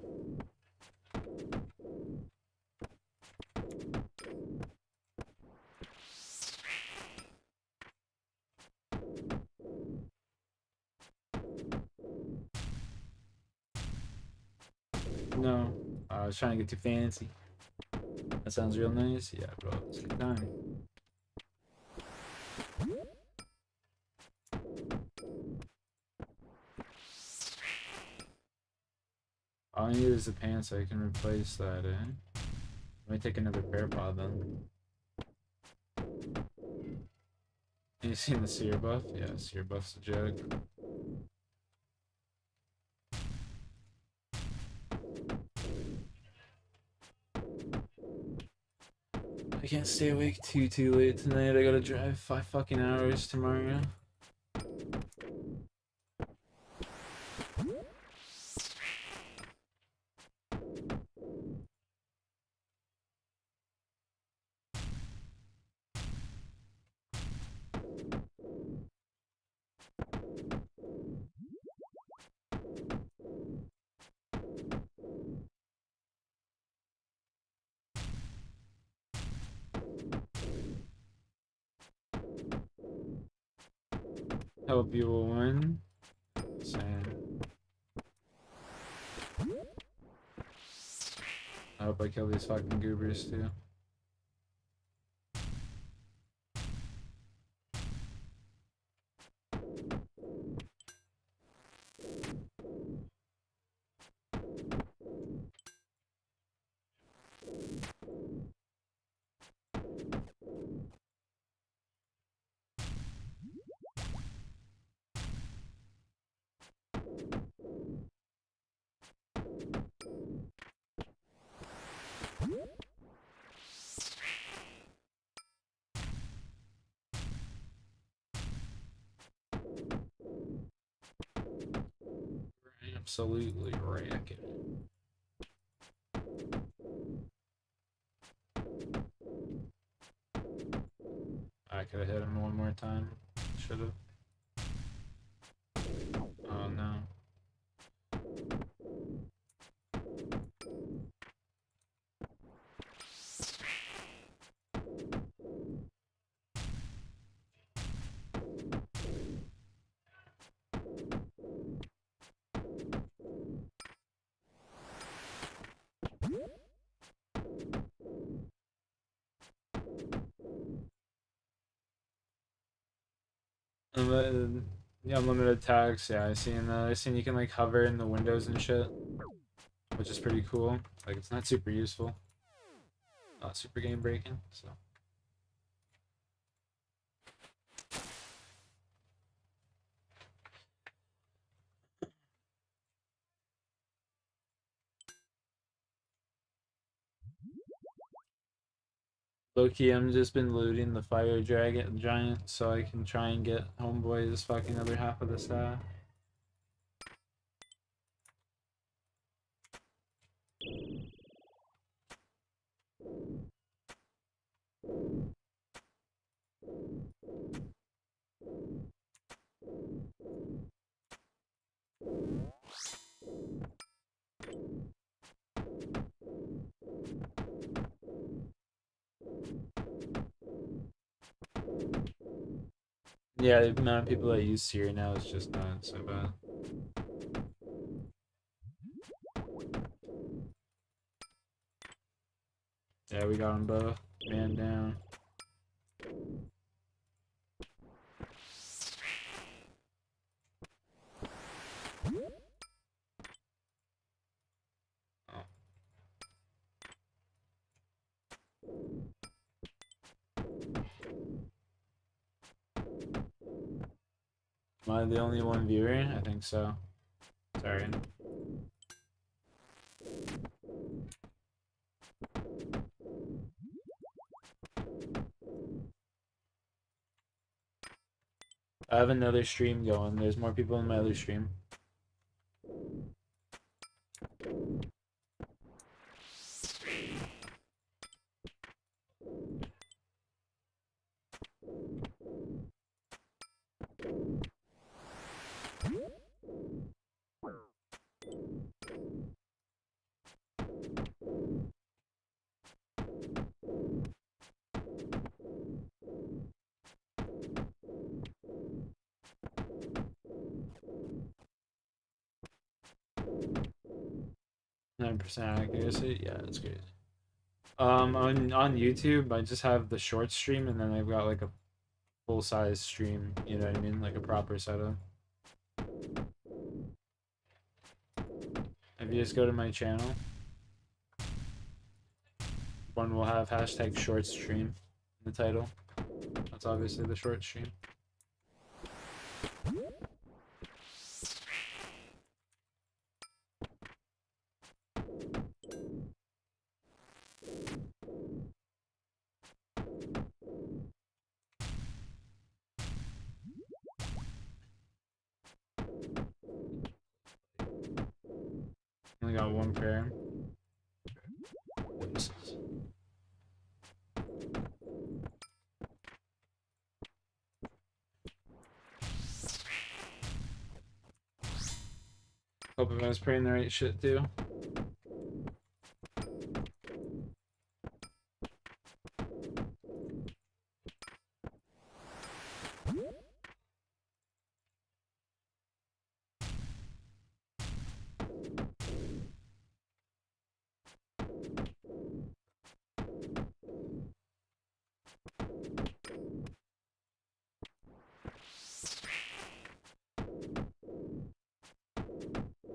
No, I was trying to get too fancy. That sounds real nice. Yeah, bro. It's a good time. All I need is the pants so I can replace that, eh? Let me take another bear paw then. You seen the seer buff? Yeah, seer buff's a joke. I can't stay awake too late tonight. I gotta drive 5 fucking hours tomorrow. Hope you will win. Same. I hope I kill these fucking goobers too. Absolutely wrecking. I could have hit him one more time. Should have. Oh no. Yeah, unlimited attacks. Yeah, I seen you can like hover in the windows and shit, which is pretty cool. Like it's not super useful, not super game breaking. So low-key, I'm just been looting the fire dragon giant so I can try and get homeboy's fucking other half of the staff. Yeah, the amount of people that use Siri now is just not so bad. Yeah, we got them both. Man down. Am I the only one viewer? I think so. Sorry. I have another stream going. There's more people in my other stream. %, accuracy? Yeah, that's great. On YouTube, I just have the short stream, and then I've got like a full size stream. You know what I mean, like a proper setup. If you just go to my channel, one will have hashtag short stream in the title. That's obviously the short stream. Only got one pair. Hope I was praying the right shit too.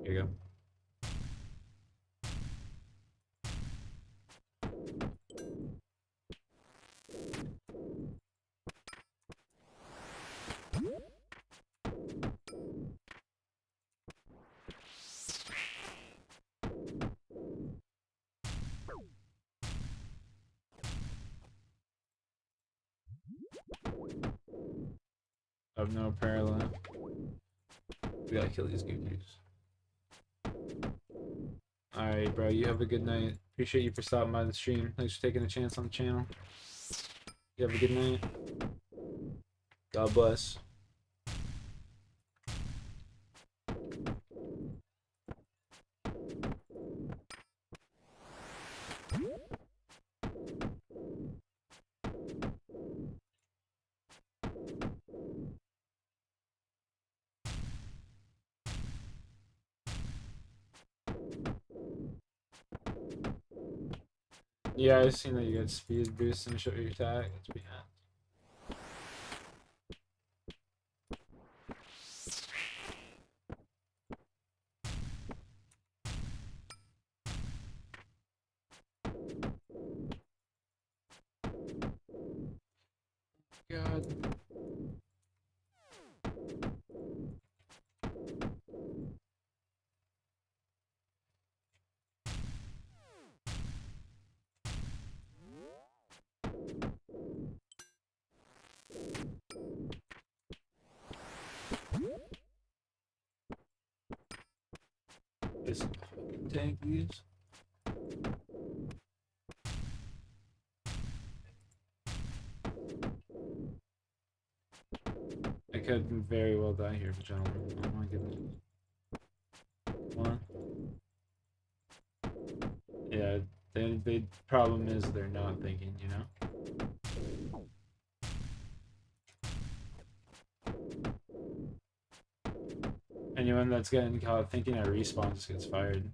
Here you go. Of no parallel. We gotta kill these goobers. Alright, bro, you have a good night. Appreciate you for stopping by the stream. Thanks for taking a chance on the channel. You have a good night. God bless. Yeah, I've seen that you got speed boost and show your attack. That's pretty hot. God. Just fucking tank these. I could very well die here, gentlemen. Oh my goodness. One. Yeah, the problem is they're not thinking, you know? Anyone that's getting caught thinking at respawn just gets fired.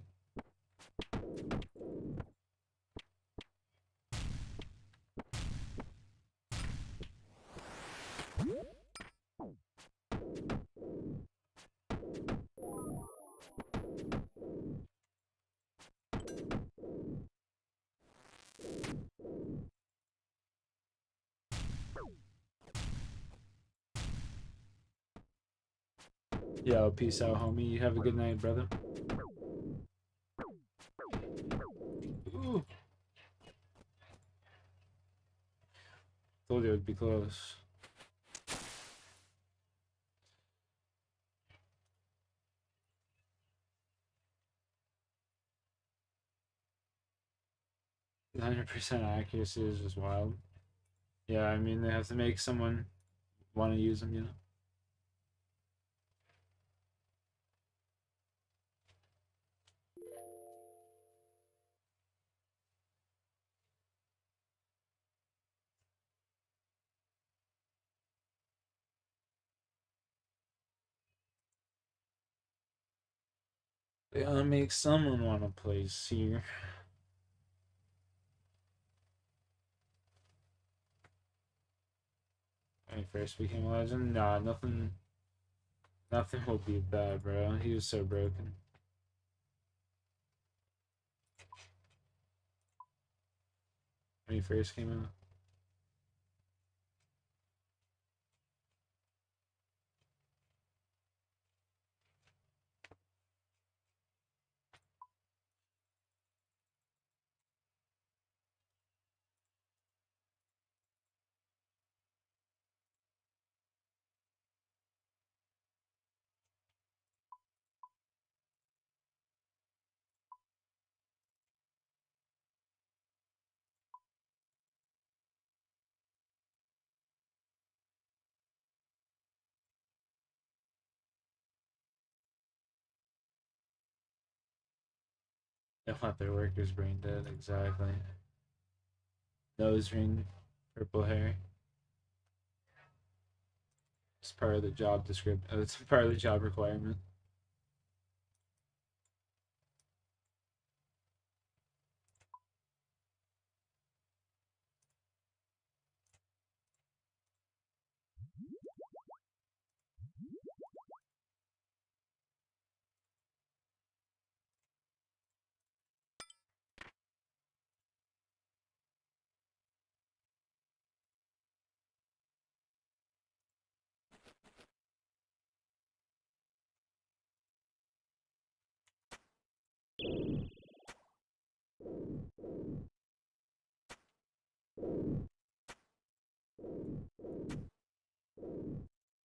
Yo, peace out, homie. You have a good night, brother. Ooh. Told you it'd be close. The 100% accuracy is just wild. Yeah, I mean, they have to make someone want to use them, you know? They gotta make someone want to play Seer. When he first became a legend, nah, nothing will beat that, bro. He was so broken. When he first came out. They want their workers brain dead, exactly. Nose ring, purple hair. It's part of the job description. It's part of the job requirement.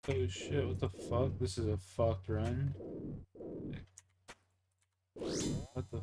Oh shit, what the fuck? This is a fucked run. What the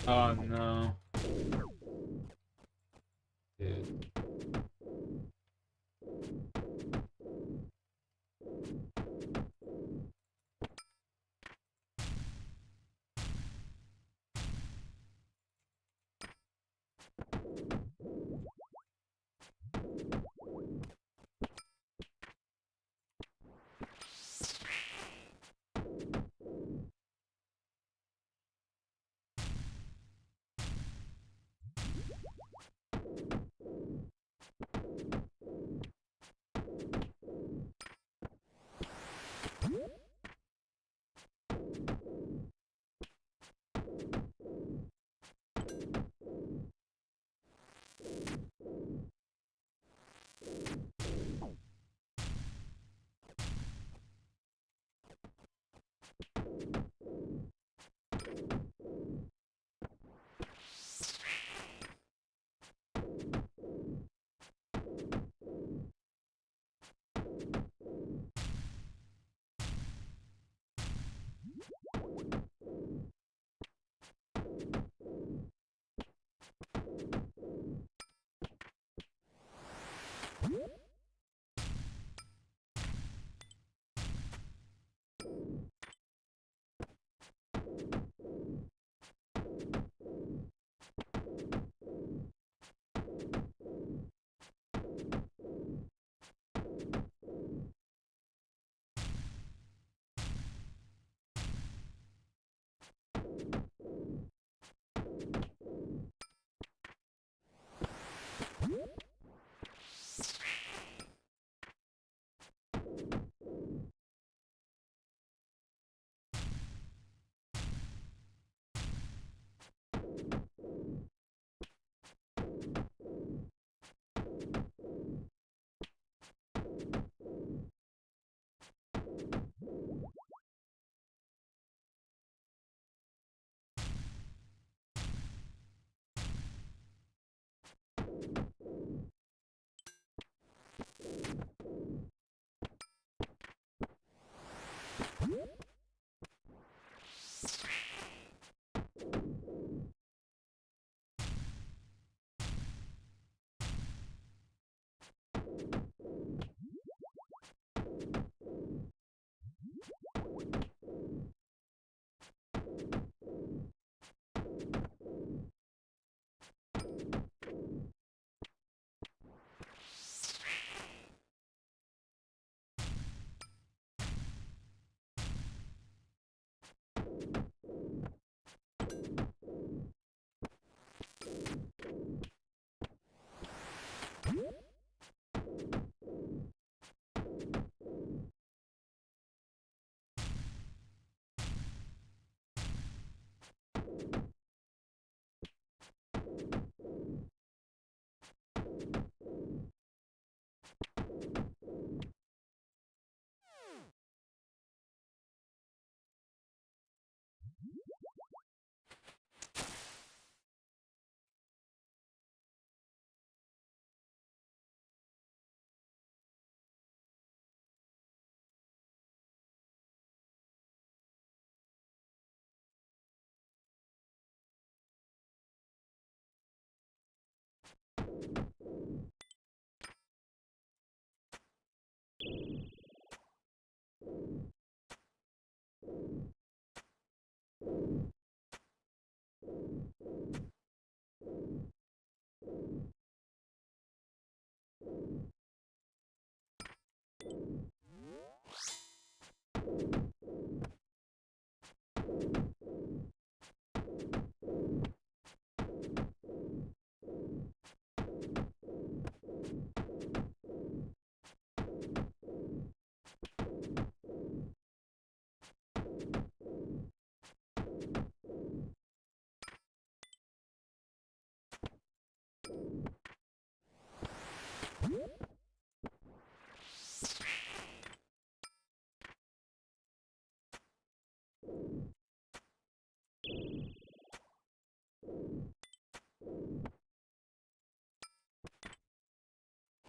Oh no. Dude.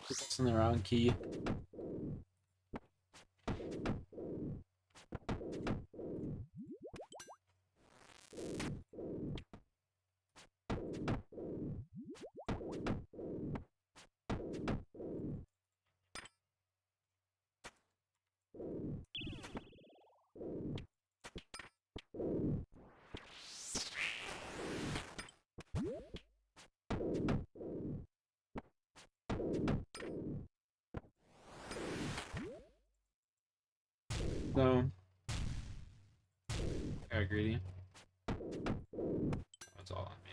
It's in the wrong key. So, I got greedy. That's all on me.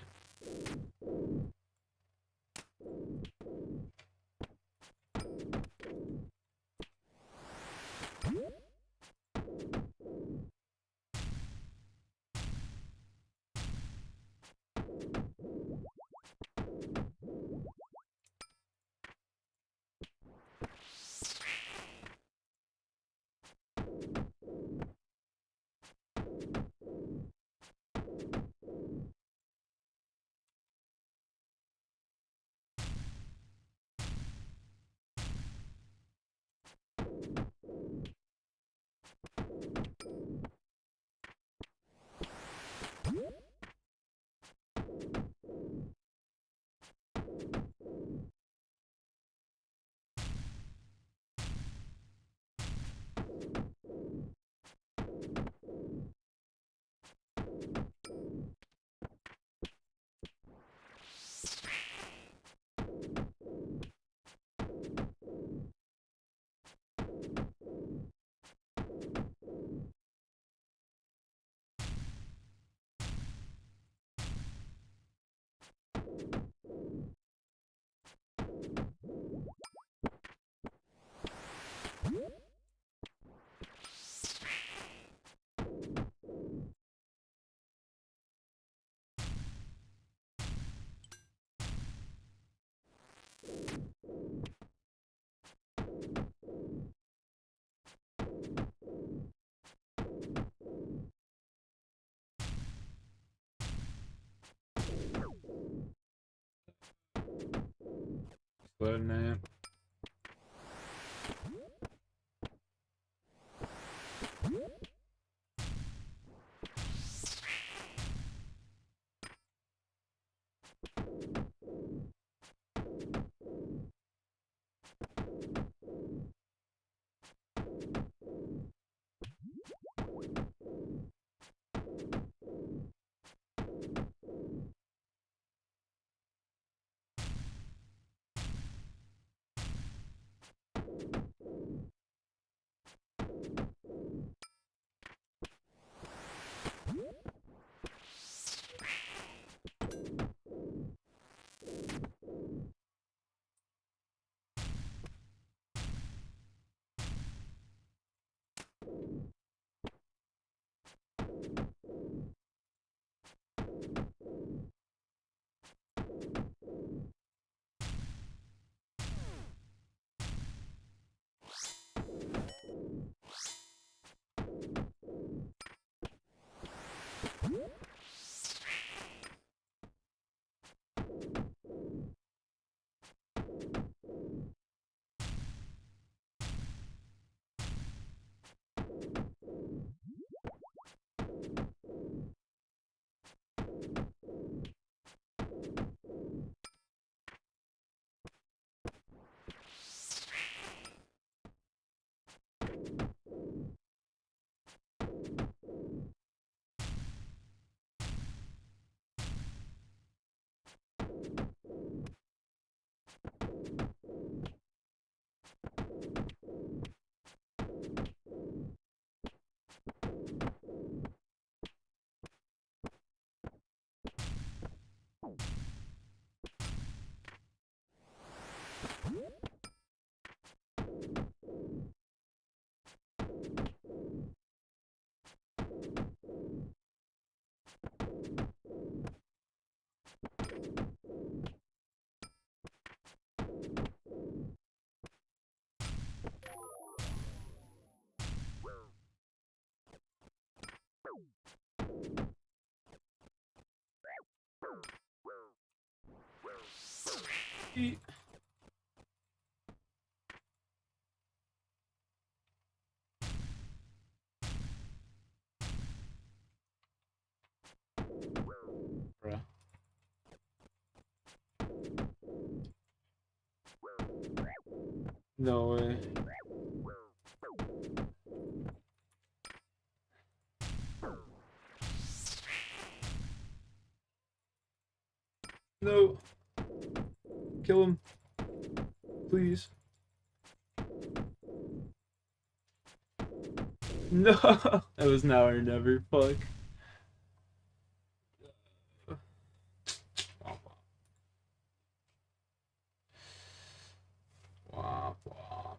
Loading it. Yeet. Bruh. No way. No. Kill him. Please. No. That was now or never. Fuck. Wah, wah.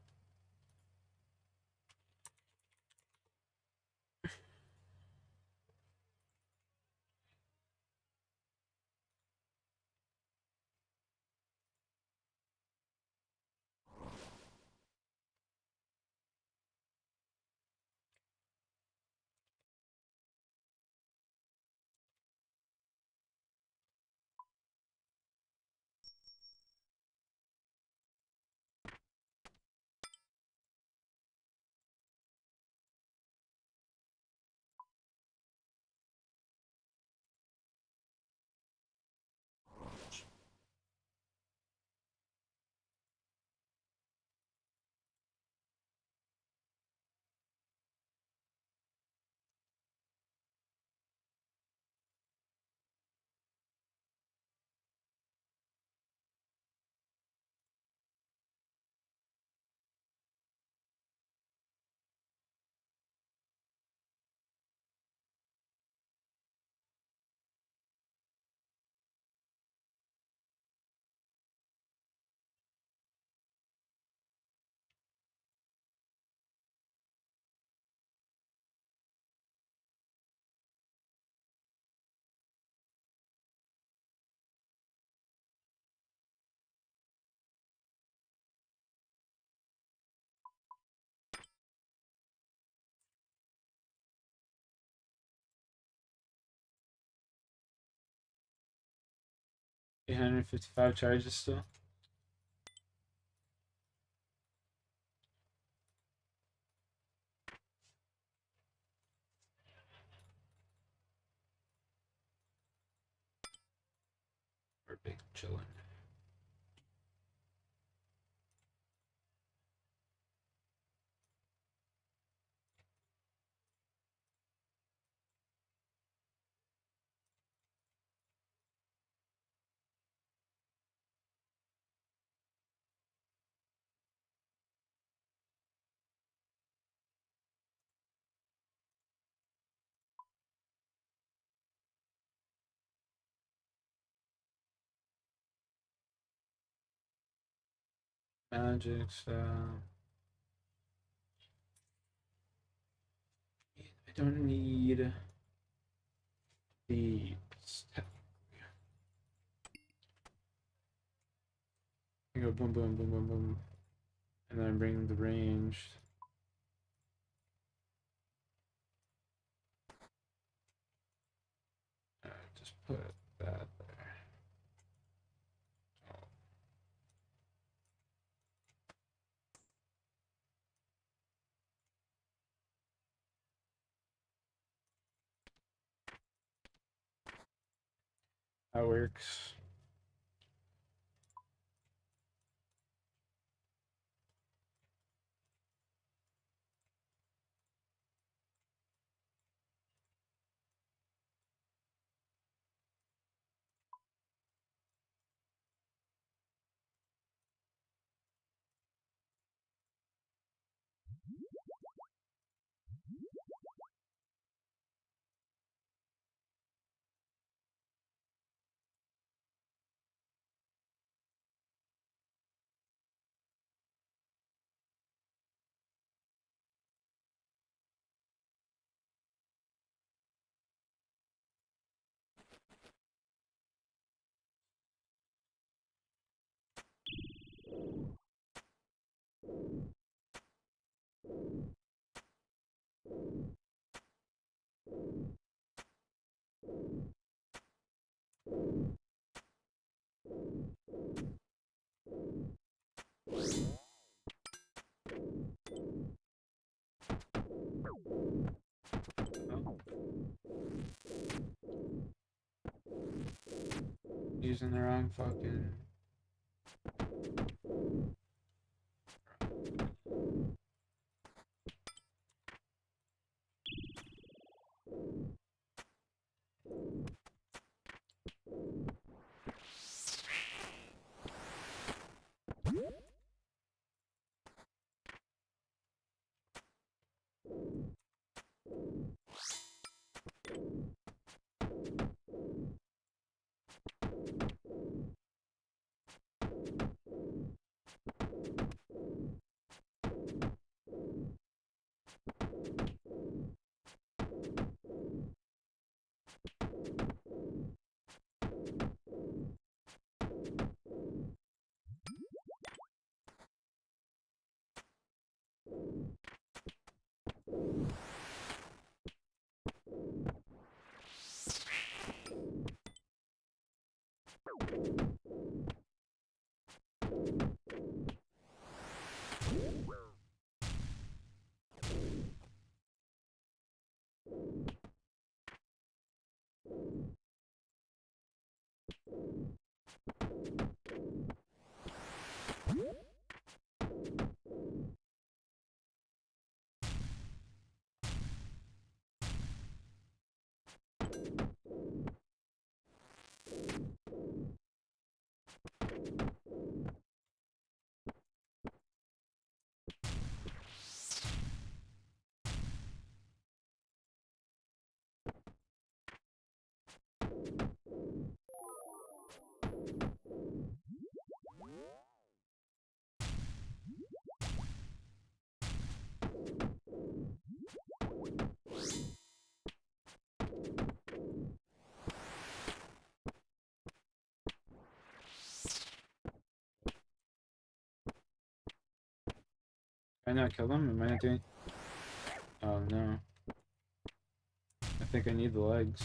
$855 charges still. We're big chillin'. Magic stuff. I don't need the I go boom, boom, boom, boom, boom, and then bring the ranged. Just put that there. That works. Using the wrong fucking. I not kill him? Am I not doing? Oh no. I think I need the legs.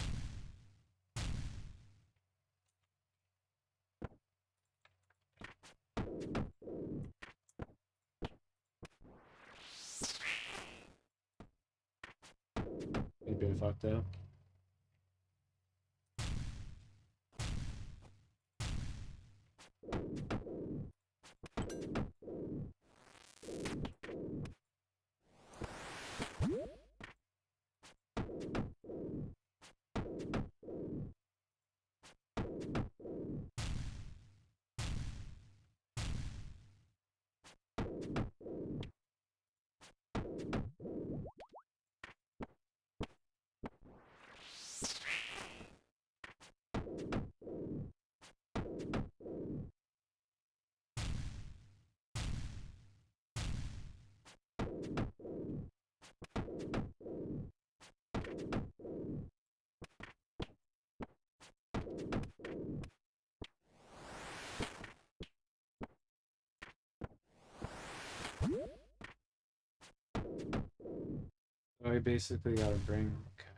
He's been fucked up. So I basically gotta bring. Okay.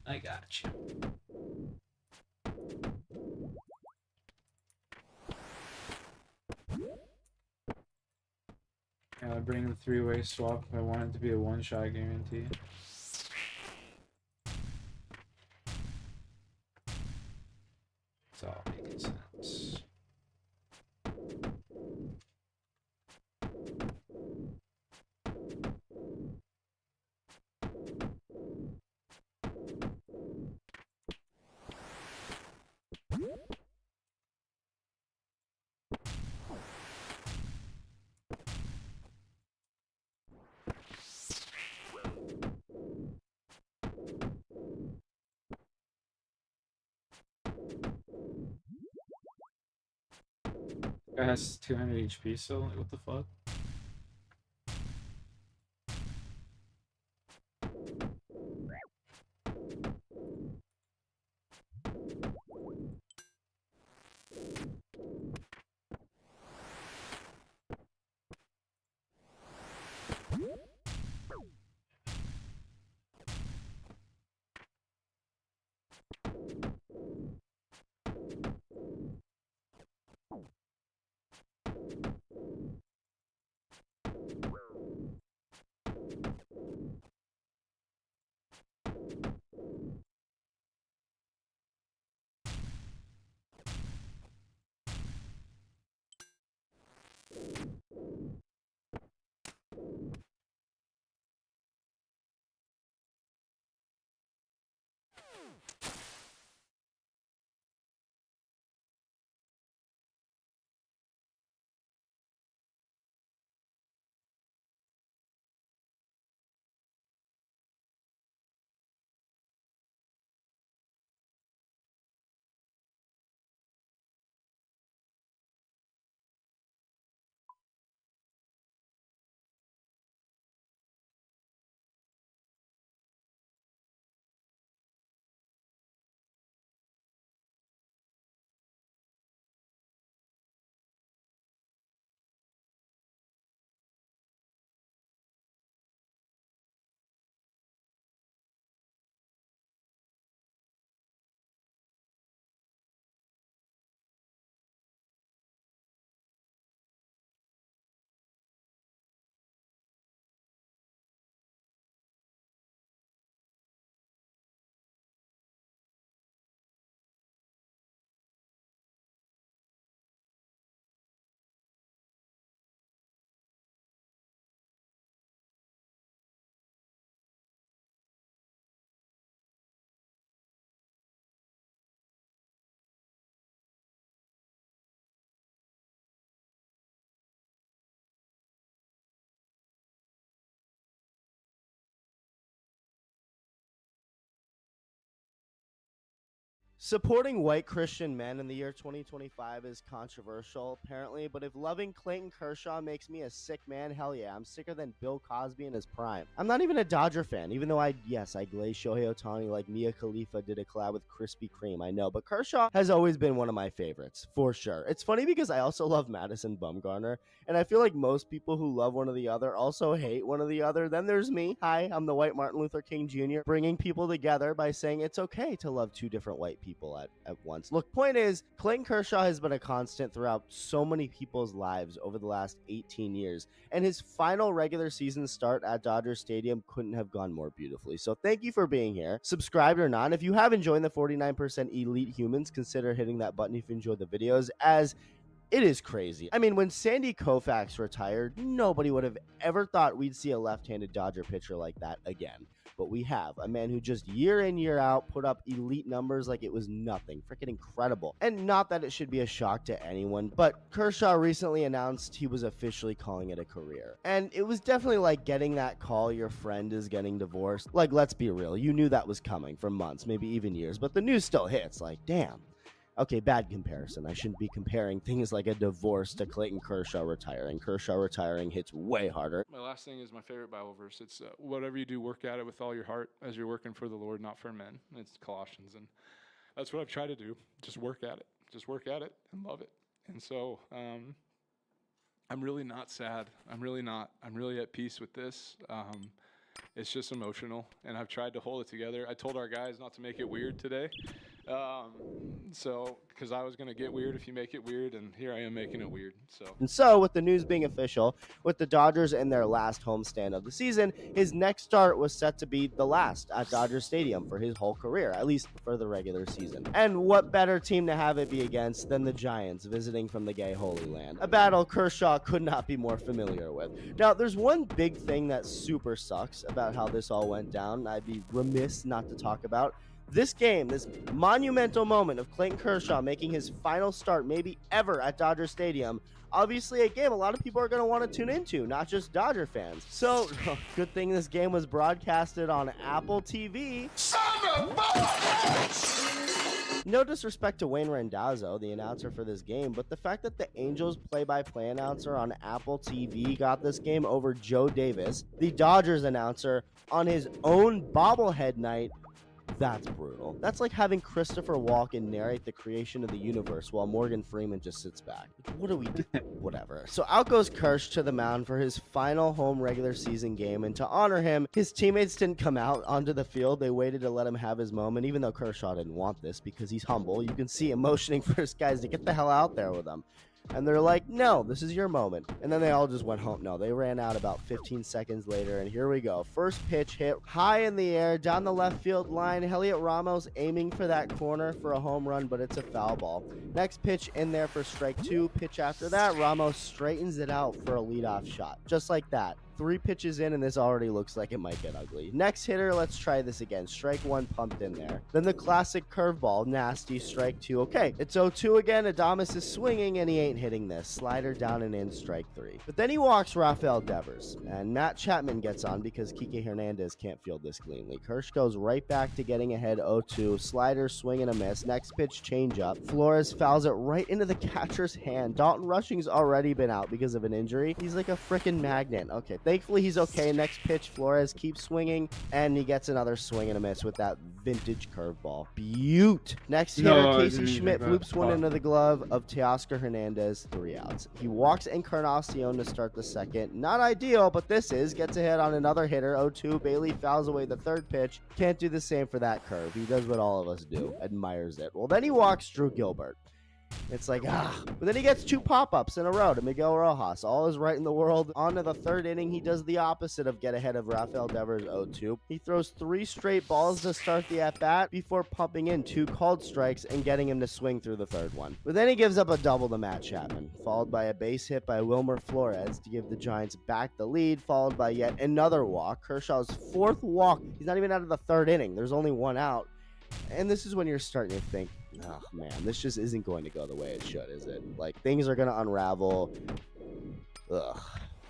I got you. Gotta bring the three-way swap if I want it to be a one-shot guarantee. It's all making sense. Guy has 200 HP, so like, what the fuck? Supporting white Christian men in the year 2025 is controversial, apparently, but if loving Clayton Kershaw makes me a sick man, hell yeah, I'm sicker than Bill Cosby in his prime. I'm not even a Dodger fan, even though I glaze Shohei Ohtani like Mia Khalifa did a collab with Krispy Kreme, I know, but Kershaw has always been one of my favorites, for sure. It's funny because I also love Madison Bumgarner, and I feel like most people who love one or the other also hate one or the other. Then there's me. Hi, I'm the white Martin Luther King Jr., bringing people together by saying it's okay to love two different white people at once. Look, point is, Clayton Kershaw has been a constant throughout so many people's lives over the last 18 years, and his final regular season start at Dodger Stadium couldn't have gone more beautifully. So thank you for being here. Subscribed or not, if you haven't joined the 49% Elite Humans, consider hitting that button if you enjoyed the videos, as it is crazy. I mean, when Sandy Koufax retired, nobody would have ever thought we'd see a left-handed Dodger pitcher like that again. But we have a man who just year in, year out put up elite numbers like it was nothing. Freaking incredible. And not that it should be a shock to anyone, but Kershaw recently announced he was officially calling it a career. And it was definitely like getting that call your friend is getting divorced. Like, let's be real. You knew that was coming for months, maybe even years, but the news still hits. Like, damn. Okay, bad comparison. I shouldn't be comparing things like a divorce to Clayton Kershaw retiring. Kershaw retiring hits way harder. My last thing is my favorite Bible verse. It's whatever you do, work at it with all your heart as you're working for the Lord, not for men. It's Colossians, and that's what I've tried to do. Just work at it. Just work at it and love it. And so I'm really not sad. I'm really not. I'm really at peace with this. It's just emotional, and I've tried to hold it together. I told our guys not to make it weird today. Because I was going to get weird if you make it weird, and here I am making it weird. And so, with the news being official, with the Dodgers in their last homestand of the season, his next start was set to be the last at Dodger Stadium for his whole career, at least for the regular season. And what better team to have it be against than the Giants visiting from the gay Holy Land? A battle Kershaw could not be more familiar with. Now, there's one big thing that super sucks about how this all went down, I'd be remiss not to talk about. This game, this monumental moment of Clayton Kershaw making his final start maybe ever at Dodger Stadium, obviously a game a lot of people are going to want to tune into, not just Dodger fans. So, good thing this game was broadcasted on Apple TV. No disrespect to Wayne Randazzo, the announcer for this game, but the fact that the Angels play-by-play announcer on Apple TV got this game over Joe Davis, the Dodgers announcer, on his own bobblehead night, that's brutal. That's like having Christopher Walken narrate the creation of the universe while Morgan Freeman just sits back. What do we do? Whatever. So out goes Kersh to the mound for his final home regular season game, and to honor him, his teammates didn't come out onto the field. They waited to let him have his moment, even though Kershaw didn't want this because he's humble. You can see him motioning for his guys to get the hell out there with him. And they're like, no, this is your moment. And then they all just went home. No, they ran out about 15 seconds later, and here we go. First pitch hit high in the air, down the left field line. Heliot Ramos aiming for that corner for a home run, but it's a foul ball. Next pitch in there for strike two. Pitch after that, Ramos straightens it out for a leadoff shot. Just like that. 3 pitches in, and this already looks like it might get ugly. Next hitter, let's try this again. Strike one pumped in there. Then the classic curveball, nasty, strike two. Okay, it's 0-2 again. Adames is swinging, and he ain't hitting this. Slider down and in, strike 3. But then he walks Rafael Devers, and Matt Chapman gets on because Kike Hernandez can't field this cleanly. Kersh goes right back to getting ahead 0-2. Slider, swing and a miss. Next pitch, change up. Flores fouls it right into the catcher's hand. Dalton Rushing's already been out because of an injury. He's like a freaking magnet. Okay, thankfully he's okay. Next pitch, Flores keeps swinging, and he gets another swing and a miss with that vintage curveball. Beaut. Next hitter, Casey Schmidt bloops one into the glove of Teoscar Hernandez. 3 outs. He walks Encarnacion to start the second. Not ideal, but this gets a hit on another hitter. 0-2. Bailey fouls away the third pitch. Can't do the same for that curve. He does what all of us do. Admires it. Well, then he walks Drew Gilbert. It's like, but then he gets 2 pop-ups in a row to Miguel Rojas. All is right in the world. On to the third inning, he does the opposite of get ahead of Rafael Devers 0-2. He throws 3 straight balls to start the at-bat before pumping in 2 called strikes and getting him to swing through the third one. But then he gives up a double to Matt Chapman, followed by a base hit by Wilmer Flores to give the Giants back the lead, followed by yet another walk. Kershaw's 4th walk. He's not even out of the 3rd inning. There's only 1 out. And this is when you're starting to think, oh man, this just isn't going to go the way it should, is it? Like, things are going to unravel. Ugh.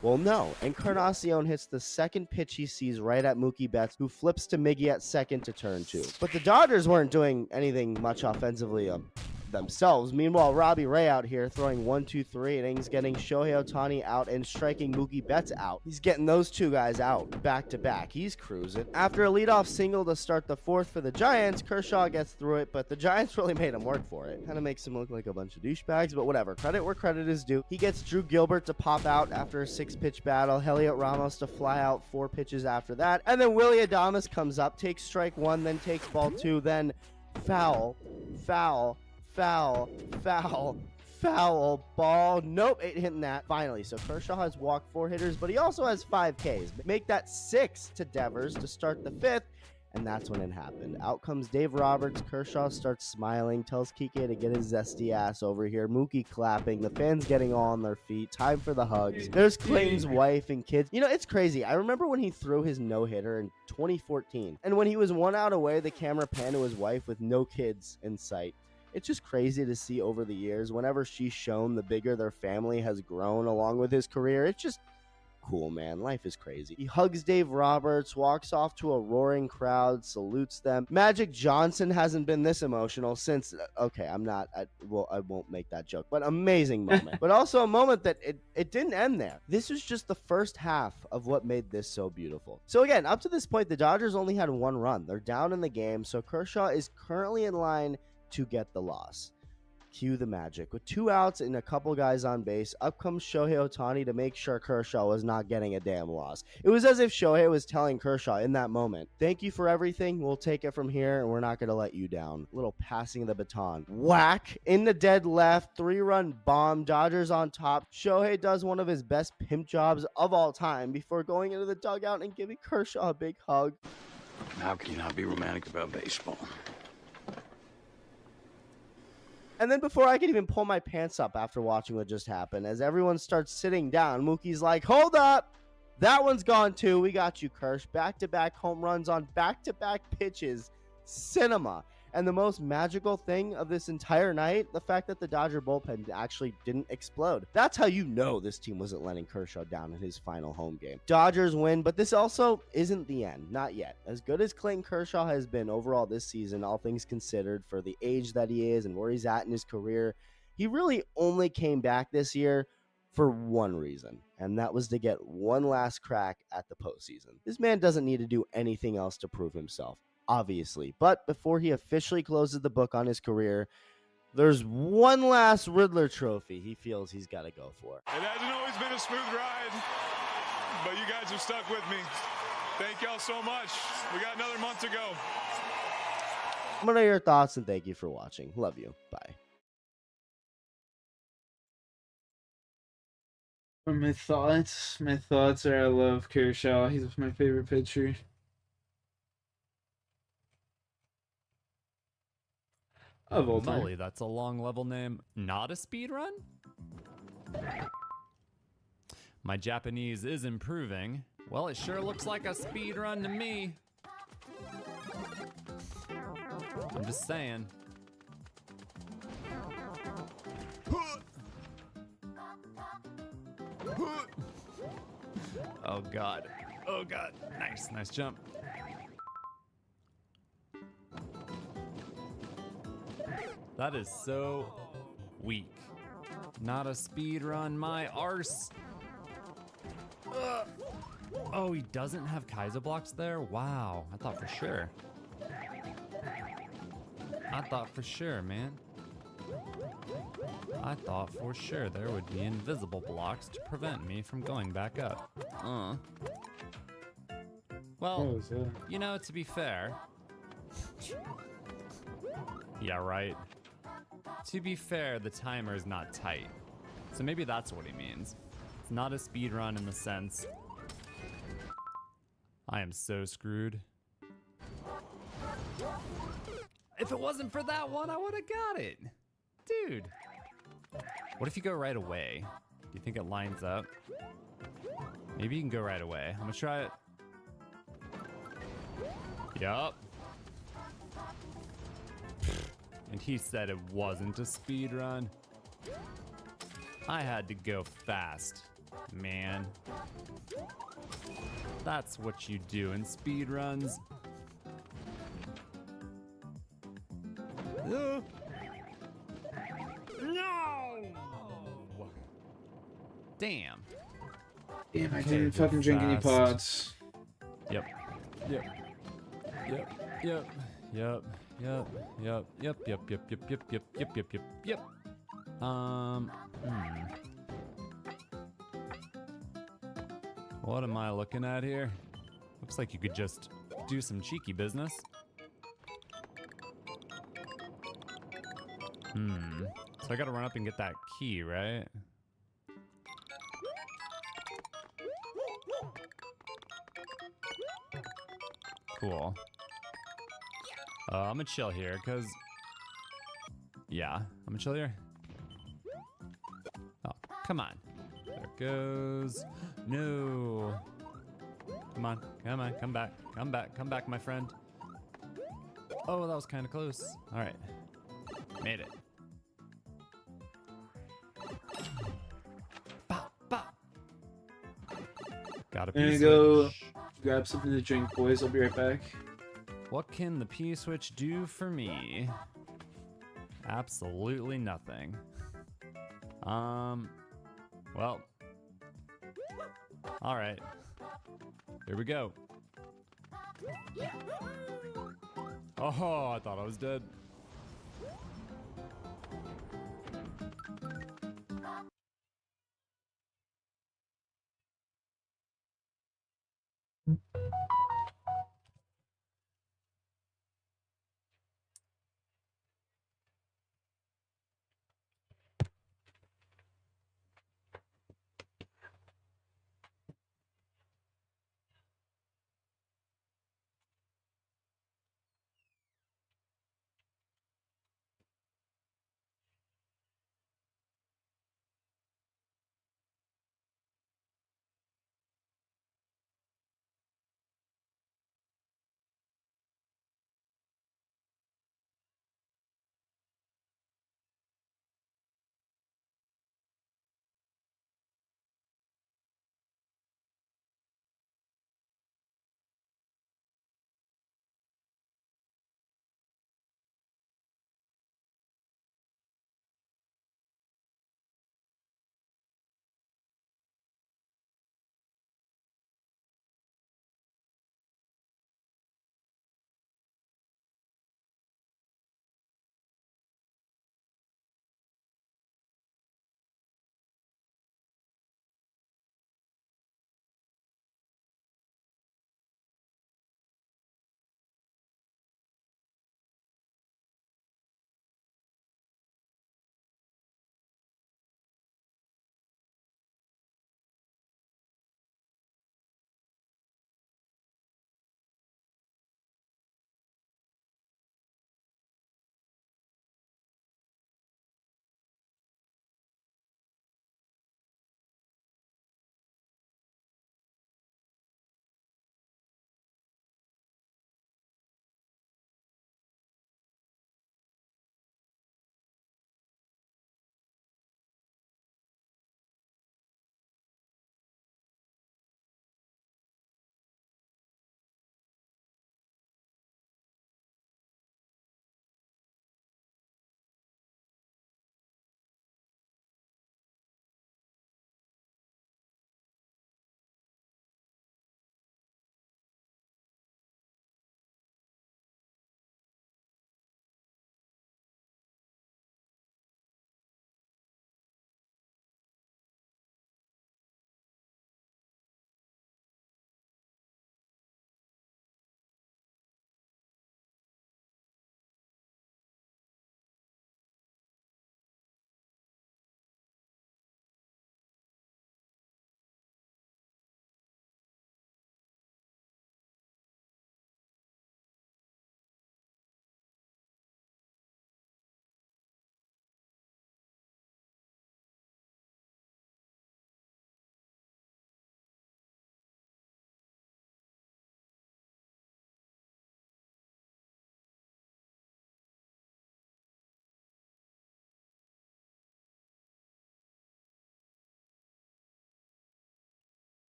Well, no, Encarnacion hits the second pitch he sees right at Mookie Betts, who flips to Miggy at second to turn 2. But the Dodgers weren't doing anything much offensively themselves. Meanwhile, Robbie Ray out here throwing 1, 2, 3 innings, getting Shohei Ohtani out and striking Mookie Betts out. He's getting those two guys out back to back. He's cruising. After a leadoff single to start the 4th for the Giants, Kershaw gets through it, but the Giants really made him work for it. Kind of makes him look like a bunch of douchebags, but whatever. Credit where credit is due. He gets Drew Gilbert to pop out after a 6-pitch battle, Heliot Ramos to fly out 4 pitches after that, and then Willy Adames comes up, takes strike 1, then takes ball 2, then foul ball. Nope, ain't hitting that. Finally, so Kershaw has walked 4 hitters, but he also has 5 Ks. Make that 6 to Devers to start the 5th, and that's when it happened. Out comes Dave Roberts. Kershaw starts smiling, tells Kike to get his zesty ass over here. Mookie clapping, the fans getting all on their feet. Time for the hugs. There's Clayton's wife and kids. You know, it's crazy. I remember when he threw his no-hitter in 2014, and when he was 1 out away, the camera panned to his wife with no kids in sight. It's just crazy to see over the years. Whenever she's shown, the bigger their family has grown along with his career. It's just cool, man. Life is crazy. He hugs Dave Roberts, walks off to a roaring crowd, salutes them. Magic Johnson hasn't been this emotional since... Okay, I won't make that joke, but amazing moment. But also a moment that it didn't end there. This was just the first half of what made this so beautiful. So again, up to this point, the Dodgers only had 1 run. They're down in the game, so Kershaw is currently in line to get the loss. Cue the magic. With 2 outs and a couple guys on base, up comes Shohei Ohtani to make sure Kershaw was not getting a damn loss. It was as if Shohei was telling Kershaw in that moment, thank you for everything, we'll take it from here, and we're not going to let you down. Little passing of the baton. Whack! In the dead left, 3-run bomb, Dodgers on top. Shohei does one of his best pimp jobs of all time before going into the dugout and giving Kershaw a big hug. How can you not be romantic about baseball? And then before I could even pull my pants up after watching what just happened, as everyone starts sitting down, Mookie's like, hold up! That one's gone too. We got you, Kersh. Back-to-back home runs on back-to-back pitches. Cinema. And the most magical thing of this entire night, the fact that the Dodger bullpen actually didn't explode. That's how you know this team wasn't letting Kershaw down in his final home game. Dodgers win, but this also isn't the end. Not yet. As good as Clayton Kershaw has been overall this season, all things considered, for the age that he is and where he's at in his career, he really only came back this year for one reason, and that was to get one last crack at the postseason. This man doesn't need to do anything else to prove himself, obviously, but before he officially closes the book on his career, there's one last Riddler trophy he feels he's got to go for. It hasn't always been a smooth ride, but you guys have stuck with me. Thank y'all so much. We got another month to go. What are your thoughts, and thank you for watching. Love you. Bye. My thoughts are I love Kershaw. He's my favorite pitcher. Of all time. Holy, that's a long level name. Not a speed run? My Japanese is improving. Well, it sure looks like a speed run to me. I'm just saying. Oh god. Oh god. Nice jump. That is so weak. Not a speed run, my arse. Oh, he doesn't have Kaiser blocks there? Wow, I thought for sure. Man. I thought for sure there would be invisible blocks to prevent me from going back up. Well, you know, to be fair. Yeah, right. To be fair, the timer is not tight. So maybe that's what he means. It's not a speed run in the sense. I am so screwed. If it wasn't for that one, I would have got it. Dude. What if you go right away? Do you think it lines up? Maybe you can go right away. I'm gonna try it. Yup. And he said it wasn't a speed run. I had to go fast. Man. That's what you do in speed runs. No! Damn. Damn, I Okay, didn't fucking drink any fast. pots. Yep. Yep. Yep. Yep. Yep. Yep. Yep. Yep. Yep. Yep. Yep. Yep. Yep. Yep. Yep. Yep. Yep. What am I looking at here? Looks like you could just do some cheeky business. So I gotta run up and get that key, right? Cool. I'm gonna chill here, cause... Yeah, I'm gonna chill here. Oh, come on. There it goes. No. Come on, come on, come back. Come back, my friend. Oh, that was kind of close. All right. Made it. Got a I'm gonna piece. go grab something to drink, boys. I'll be right back. What can the P-switch do for me? Absolutely nothing. Well. All right. Here we go. Oh, I thought I was dead.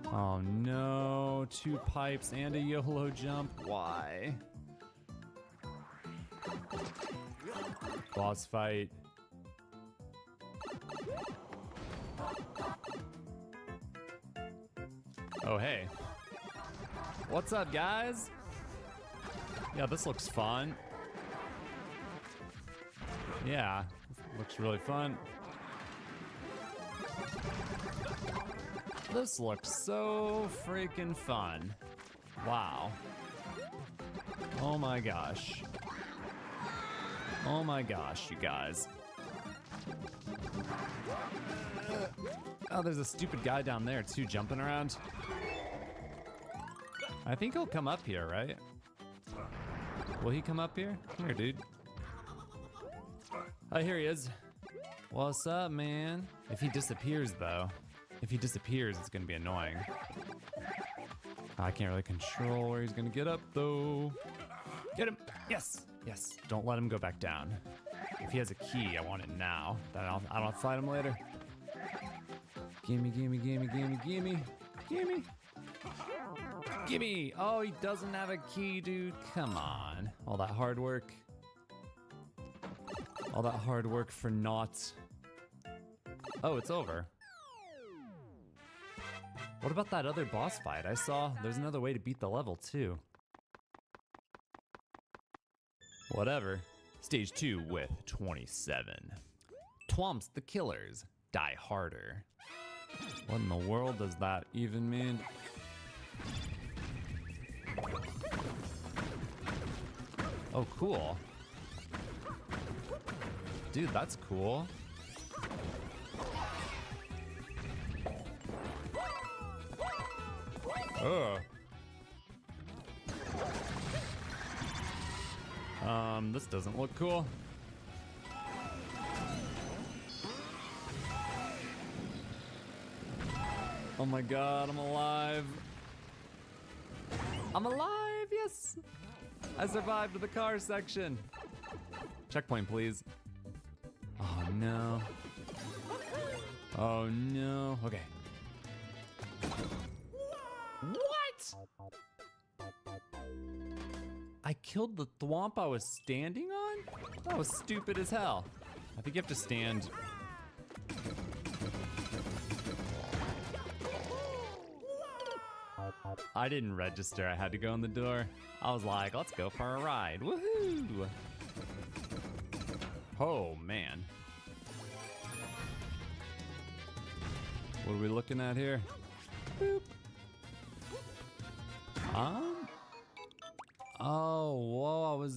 Oh no, 2 pipes and a YOLO jump. Why? Boss fight. Oh hey. What's up, guys? Yeah, this looks fun. Yeah, looks really fun. This looks so freaking fun. Wow. Oh my gosh. Oh my gosh, you guys. Oh, there's a stupid guy down there too, jumping around. I think he'll come up here, right? Will he come up here? Come here, dude. Oh, here he is. What's up, man? If he disappears, though. If he disappears, it's gonna be annoying. I can't really control where he's gonna get up, though. Get him! Yes! Yes. Don't let him go back down. If he has a key, I want it now. Then I don't fight him later. Gimme, gimme, gimme, gimme, gimme. Gimme! Gimme! Oh, he doesn't have a key, dude. Come on. All that hard work. All that hard work for naught. Oh, it's over. What about that other boss fight? I saw there's another way to beat the level, too. Whatever. Stage 2 with 27. Twomps the Killers. Die Harder. What in the world does that even mean? Oh, cool. Dude, that's cool. Ugh. This doesn't look cool. Oh my god, I'm alive. I'm alive, yes! I survived the car section. Checkpoint, please. Oh no. Oh no. Okay. What? I killed the thwomp I was standing on? That was stupid as hell. I think you have to stand. I didn't register, I had to go in the door. I was like, let's go for a ride, woohoo! Oh man. What are we looking at here? Boop. Oh, whoa,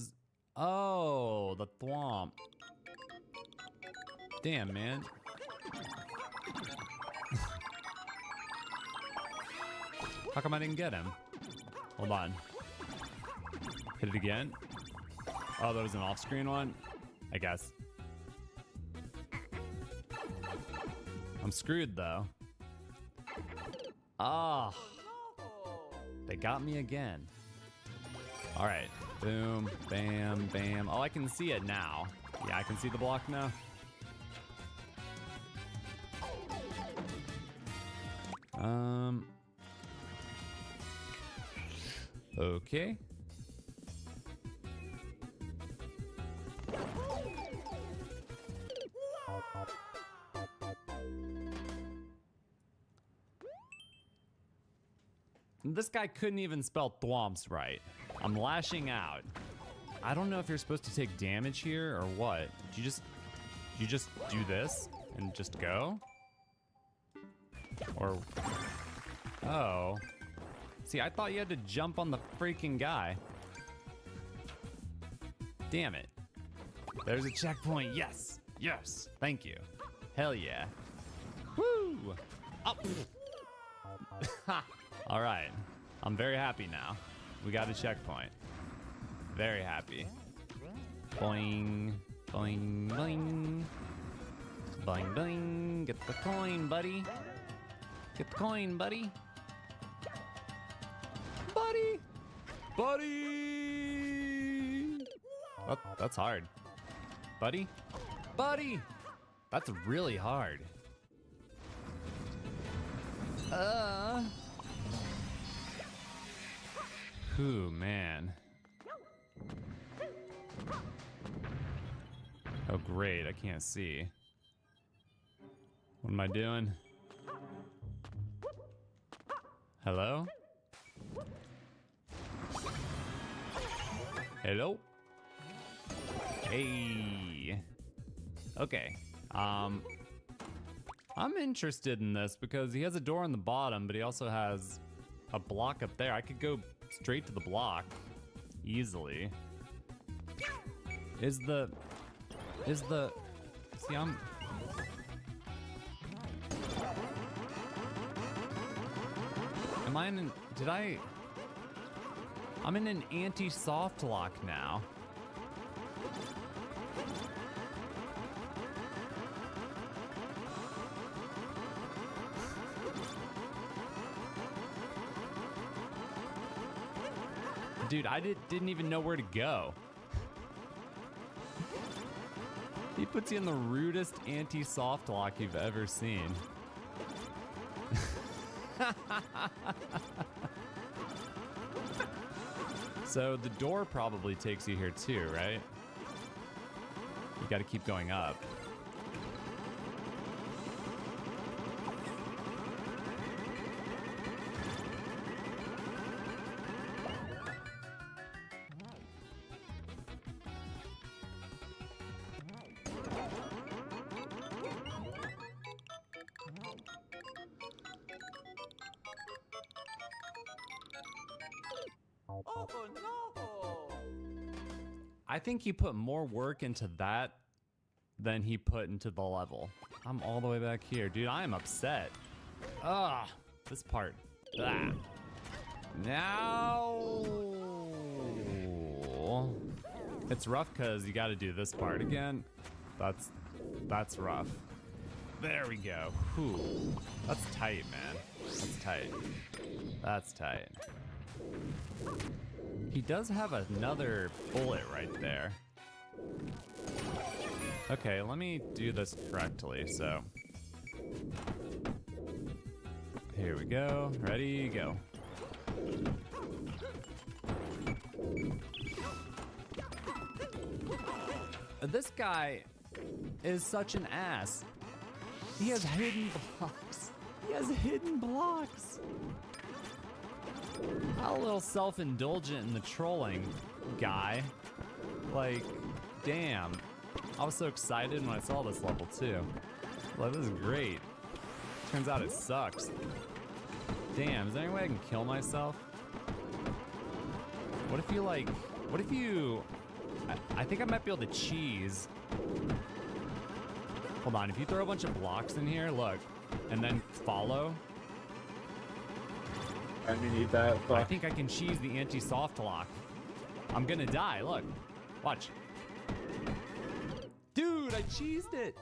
oh, the thwomp. Damn, man. How come I didn't get him? Hold on. Hit it again. Oh, that was an off-screen one? I guess. I'm screwed, though. Ah. They got me again. All right. Boom, bam, bam. Oh, I can see it now. Yeah, I can see the block now. Okay. This guy couldn't even spell thwomps right. I'm lashing out. I don't know if you're supposed to take damage here or what. Do you just do this and just go? Or, oh. See, I thought you had to jump on the freaking guy. Damn it. There's a checkpoint, yes, yes, thank you. Hell yeah. Woo! Up! All right, I'm very happy now. We got a checkpoint. Very happy. Boing, boing, boing. Boing, boing. Get the coin, buddy. Get the coin, buddy. Buddy! Buddy! Oh, that's hard. Buddy? Buddy! That's really hard. Ooh, man. Oh, great. I can't see. What am I doing? Hello? Hello? Hey. Okay. I'm interested in this because he has a door on the bottom, but he also has a block up there. I could go straight to the block easily. See, am I in I'm in an anti-soft lock now. Dude, I didn't even know where to go. He puts you in the rudest anti-soft lock you've ever seen. So the door probably takes you here too, right? You gotta keep going up. I think he put more work into that than he put into the level. I'm all the way back here. Dude, I am upset. Ugh, this part. Blah. Now... It's rough because you got to do this part again. That's rough. There we go. Whew. That's tight, man. That's tight. That's tight. He does have another bullet right there. Okay, let me do this correctly, so. Here we go. Ready, go. This guy is such an ass. He has hidden blocks. He has hidden blocks. A little self-indulgent in the trolling, guy. Like, damn. I was so excited when I saw this level too. Like, this is great. Turns out it sucks. Damn, is there any way I can kill myself? What if you like, I think I might be able to cheese. Hold on, if you throw a bunch of blocks in here, look, and then follow. I need that. I think I can cheese the anti-soft lock. I'm gonna die, look. Watch. Dude, I cheesed it.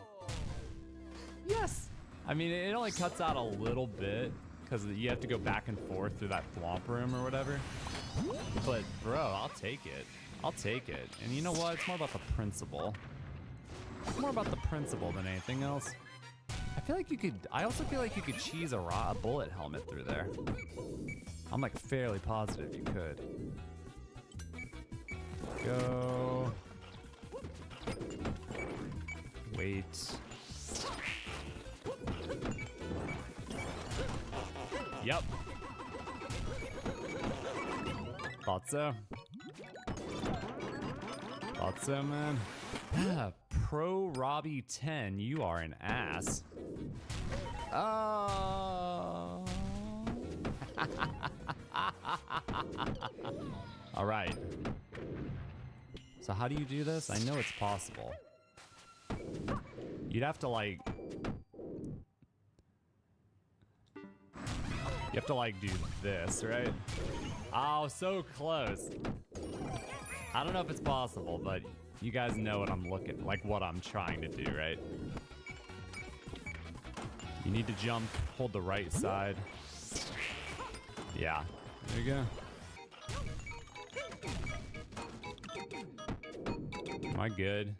Yes. I mean, it only cuts out a little bit because you have to go back and forth through that flomp room or whatever. But bro, I'll take it. I'll take it. And you know what? It's more about the principle. It's more about the principle than anything else. I feel like you could, I also feel like you could cheese a bullet helmet through there. I'm like fairly positive you could. Go. Wait. Yep. Thought so. Thought so, man. Pro Robbie 10, you are an ass. Oh. All right. So how do you do this? I know it's possible. You'd have to like... You have to like do this, right? Oh, so close. I don't know if it's possible, but you guys know what I'm looking, like what I'm trying to do, right? You need to jump, hold the right side. Yeah, there you go. Am I good?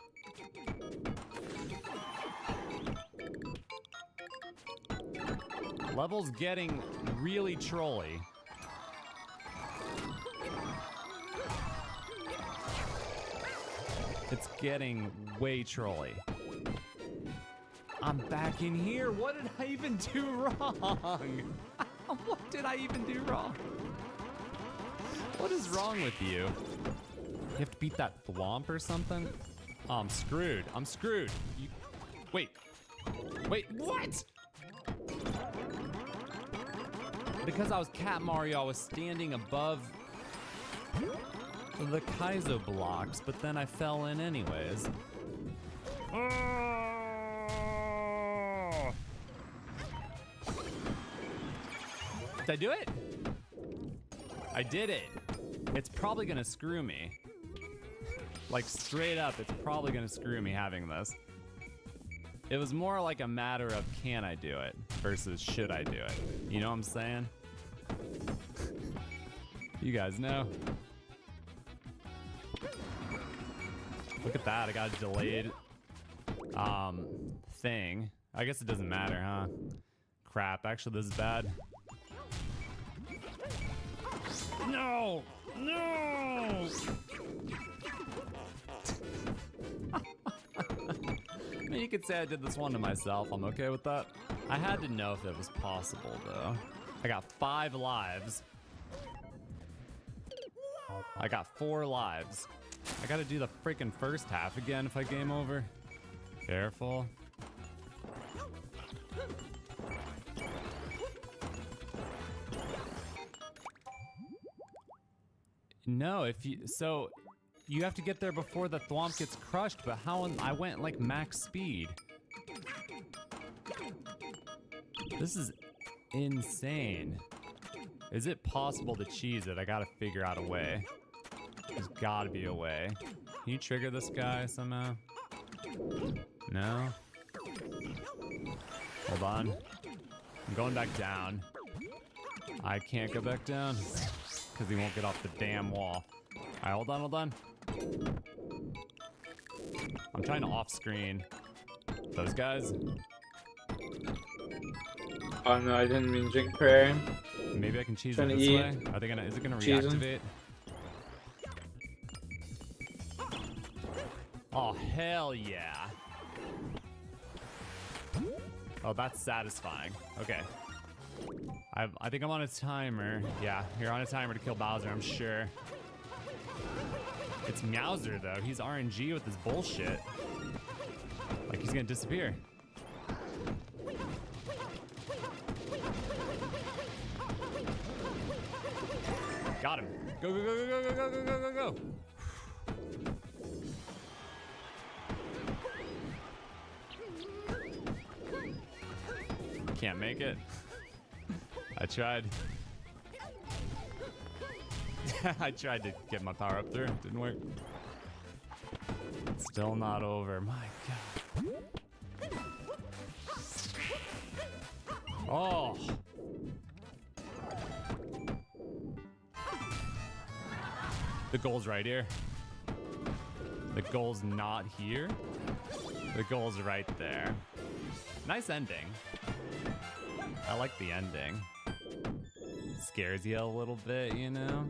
Level's getting really trolly. It's getting way trolly. I'm back in here. What did I even do wrong? What did I even do wrong? What is wrong with you? You have to beat that thwomp or something? Oh, I'm screwed. I'm screwed. Wait. Wait, what? Because I was Cat Mario, I was standing above the Kaizo blocks, but then I fell in anyways. Did I do it? I did it. It's probably gonna screw me. Like straight up, it's probably gonna screw me having this. It was more like a matter of can I do it versus should I do it. You know what I'm saying? You guys know. Look at that, I got a delayed thing. I guess it doesn't matter, huh? Crap, actually this is bad. No! No! I mean, you could say I did this one to myself. I'm okay with that. I had to know if it was possible, though. I got 5 lives. I got 4 lives. I gotta do the freaking first half again if I game over. Careful. No, if you... So... You have to get there before the thwomp gets crushed, but how I went like max speed. This is insane. Is it possible to cheese it? I gotta figure out a way. There's gotta be a way. Can you trigger this guy somehow? No? Hold on. I'm going back down. I can't go back down because he won't get off the damn wall. Alright, hold on, hold on. I'm trying to off-screen those guys. Oh no, I didn't mean drink prayer. Maybe I can cheese it Trying to this eat. way. Are they gonna? Is it gonna Cheese 'em. reactivate? Oh hell yeah! Oh, that's satisfying. Okay. I think I'm on a timer. Yeah, you're on a timer to kill Bowser, I'm sure. It's Meowser though. He's RNG with his bullshit. Like he's gonna disappear. Got him. Go, go, go, go, go, go, go, go, go, go. Can't make it. I tried. I tried to get my power up through. Didn't work. Still not over. My God. Oh. The goal's right here. The goal's not here. The goal's right there. Nice ending. I like the ending. Scares you a little bit, you know?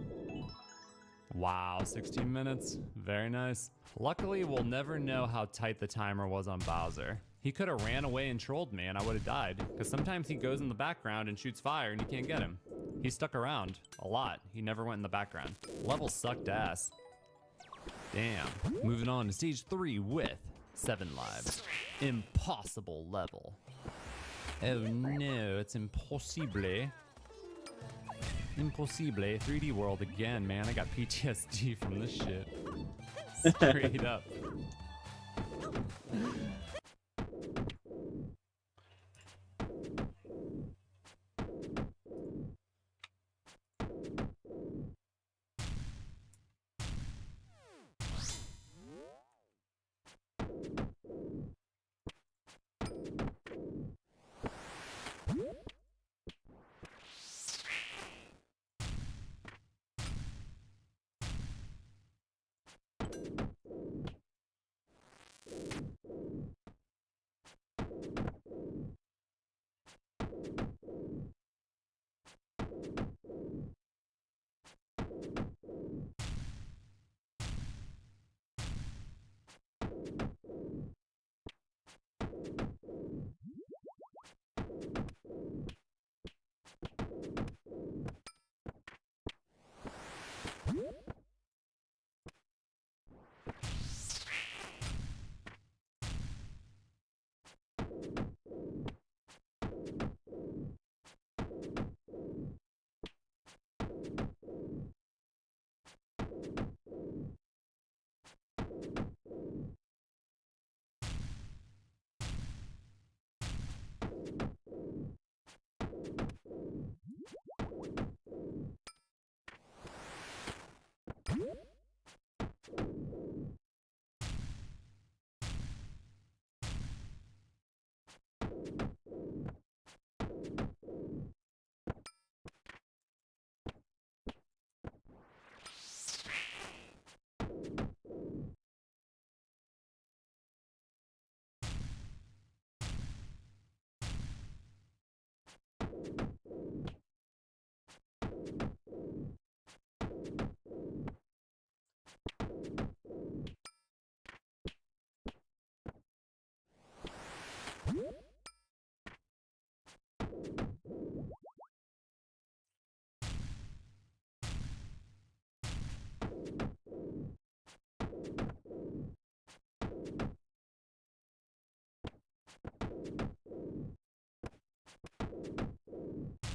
Wow, 16 minutes. Very nice. Luckily, we'll never know how tight the timer was on Bowser. He could have ran away and trolled me and I would have died. Because sometimes he goes in the background and shoots fire and you can't get him. He stuck around a lot. He never went in the background. Level sucked ass. Damn. Moving on to stage 3 with 7 lives. Impossible level. Oh no, it's impossible. Impossible. 3D world again, man. I got PTSD from this shit. Straight up.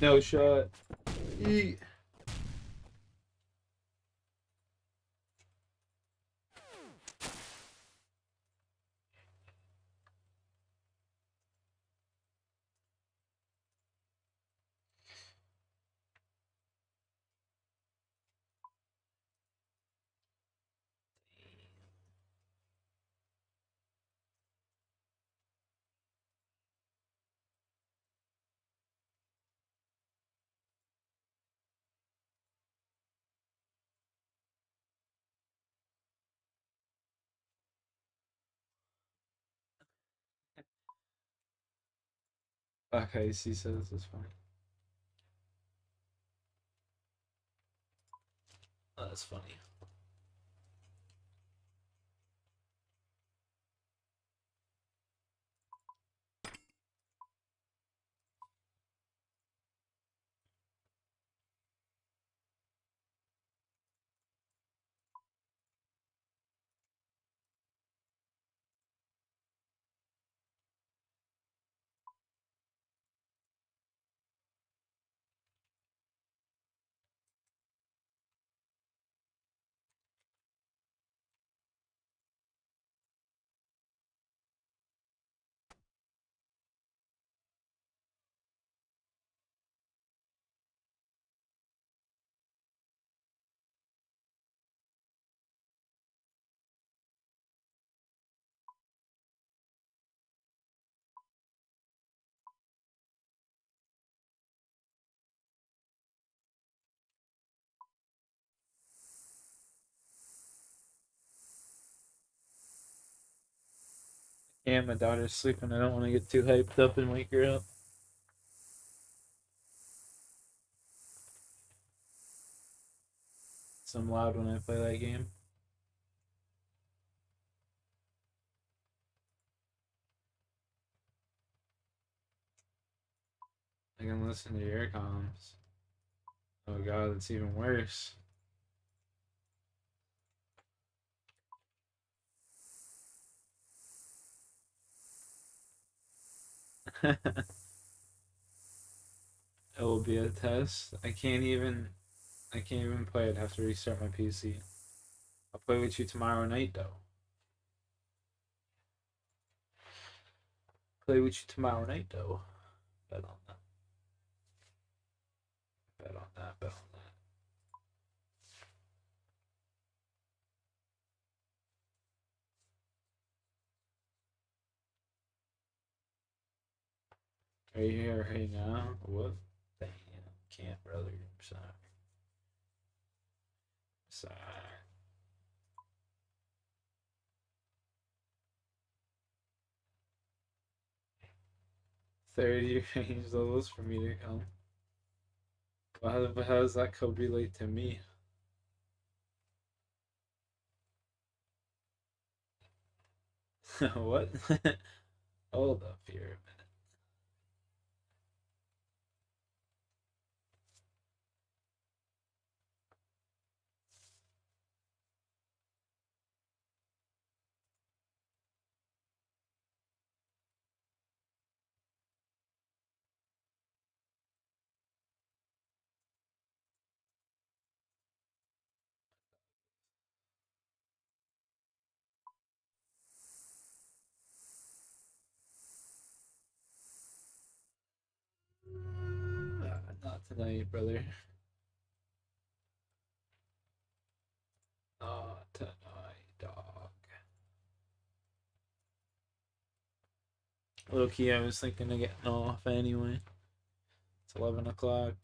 No shot. Eat. Okay, she says it's fine. Oh, that's funny. Yeah, my daughter's sleeping. I don't want to get too hyped up and wake her up. So I'm loud when I play that game. I can listen to your comms. Oh god, it's even worse. It will be a test. I can't even play it. I have to restart my PC. I'll play with you tomorrow night though. Play with you tomorrow night though. Bet on that. Bet on that. Bet on that. Are you here right now? What? Dang, can't, brother. I'm sorry. Sorry. 30 range levels for me to come. Well, how does that code relate to me? What? Hold up here a minute. Not tonight, brother. Not tonight, dog. Low key, I was thinking of getting off anyway. It's 11 o'clock.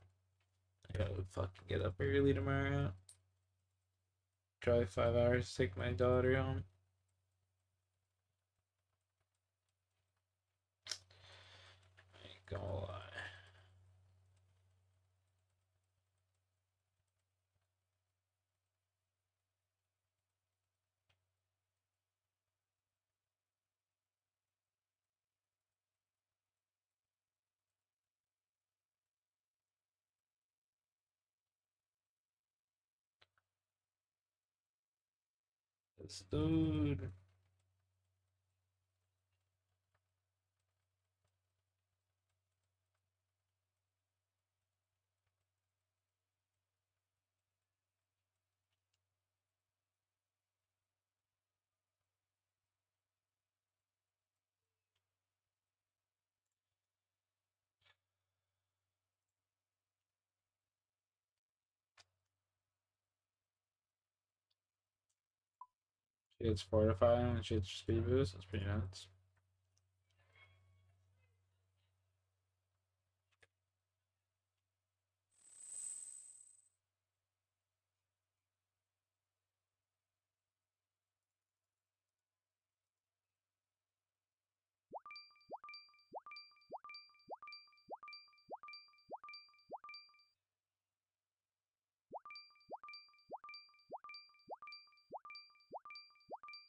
I gotta fucking get up early tomorrow. Drive 5 hours, take my daughter home. I ain't gonna lie. This dude. She gets fortified when she gets speed boost. That's pretty nuts.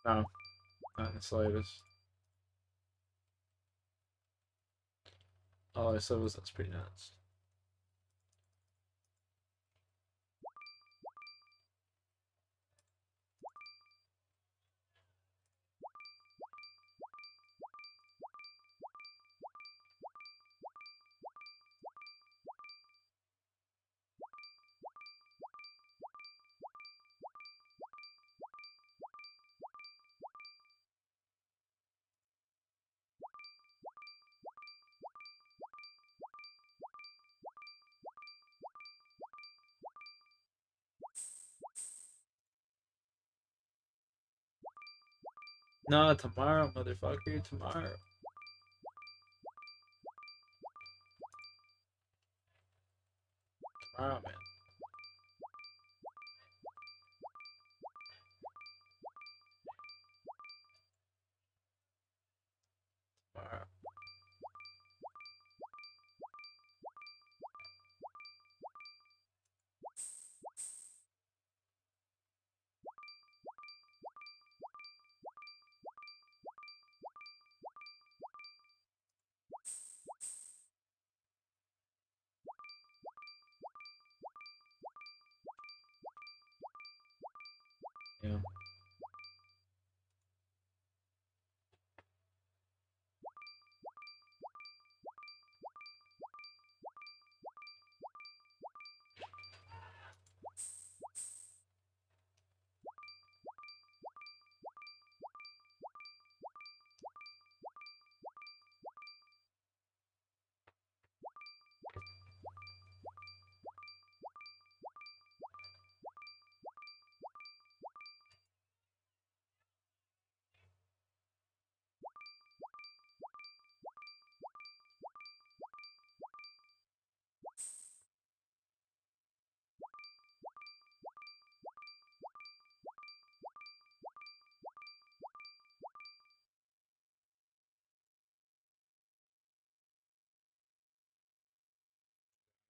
No, not in the slightest. All I said was that's pretty nuts. No, tomorrow, motherfucker, tomorrow. Tomorrow, man. Tomorrow. Yeah.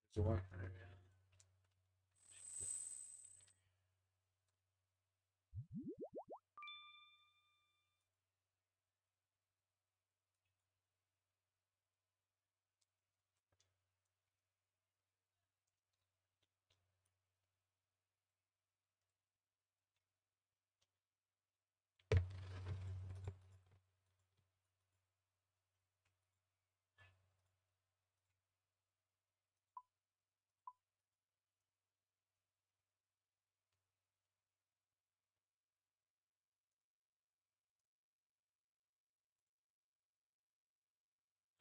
It's working.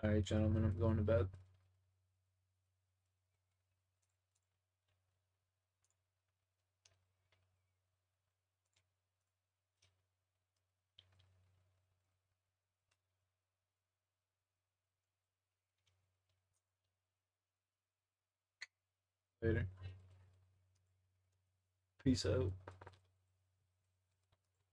Alright, gentlemen, I'm going to bed. Later. Peace out.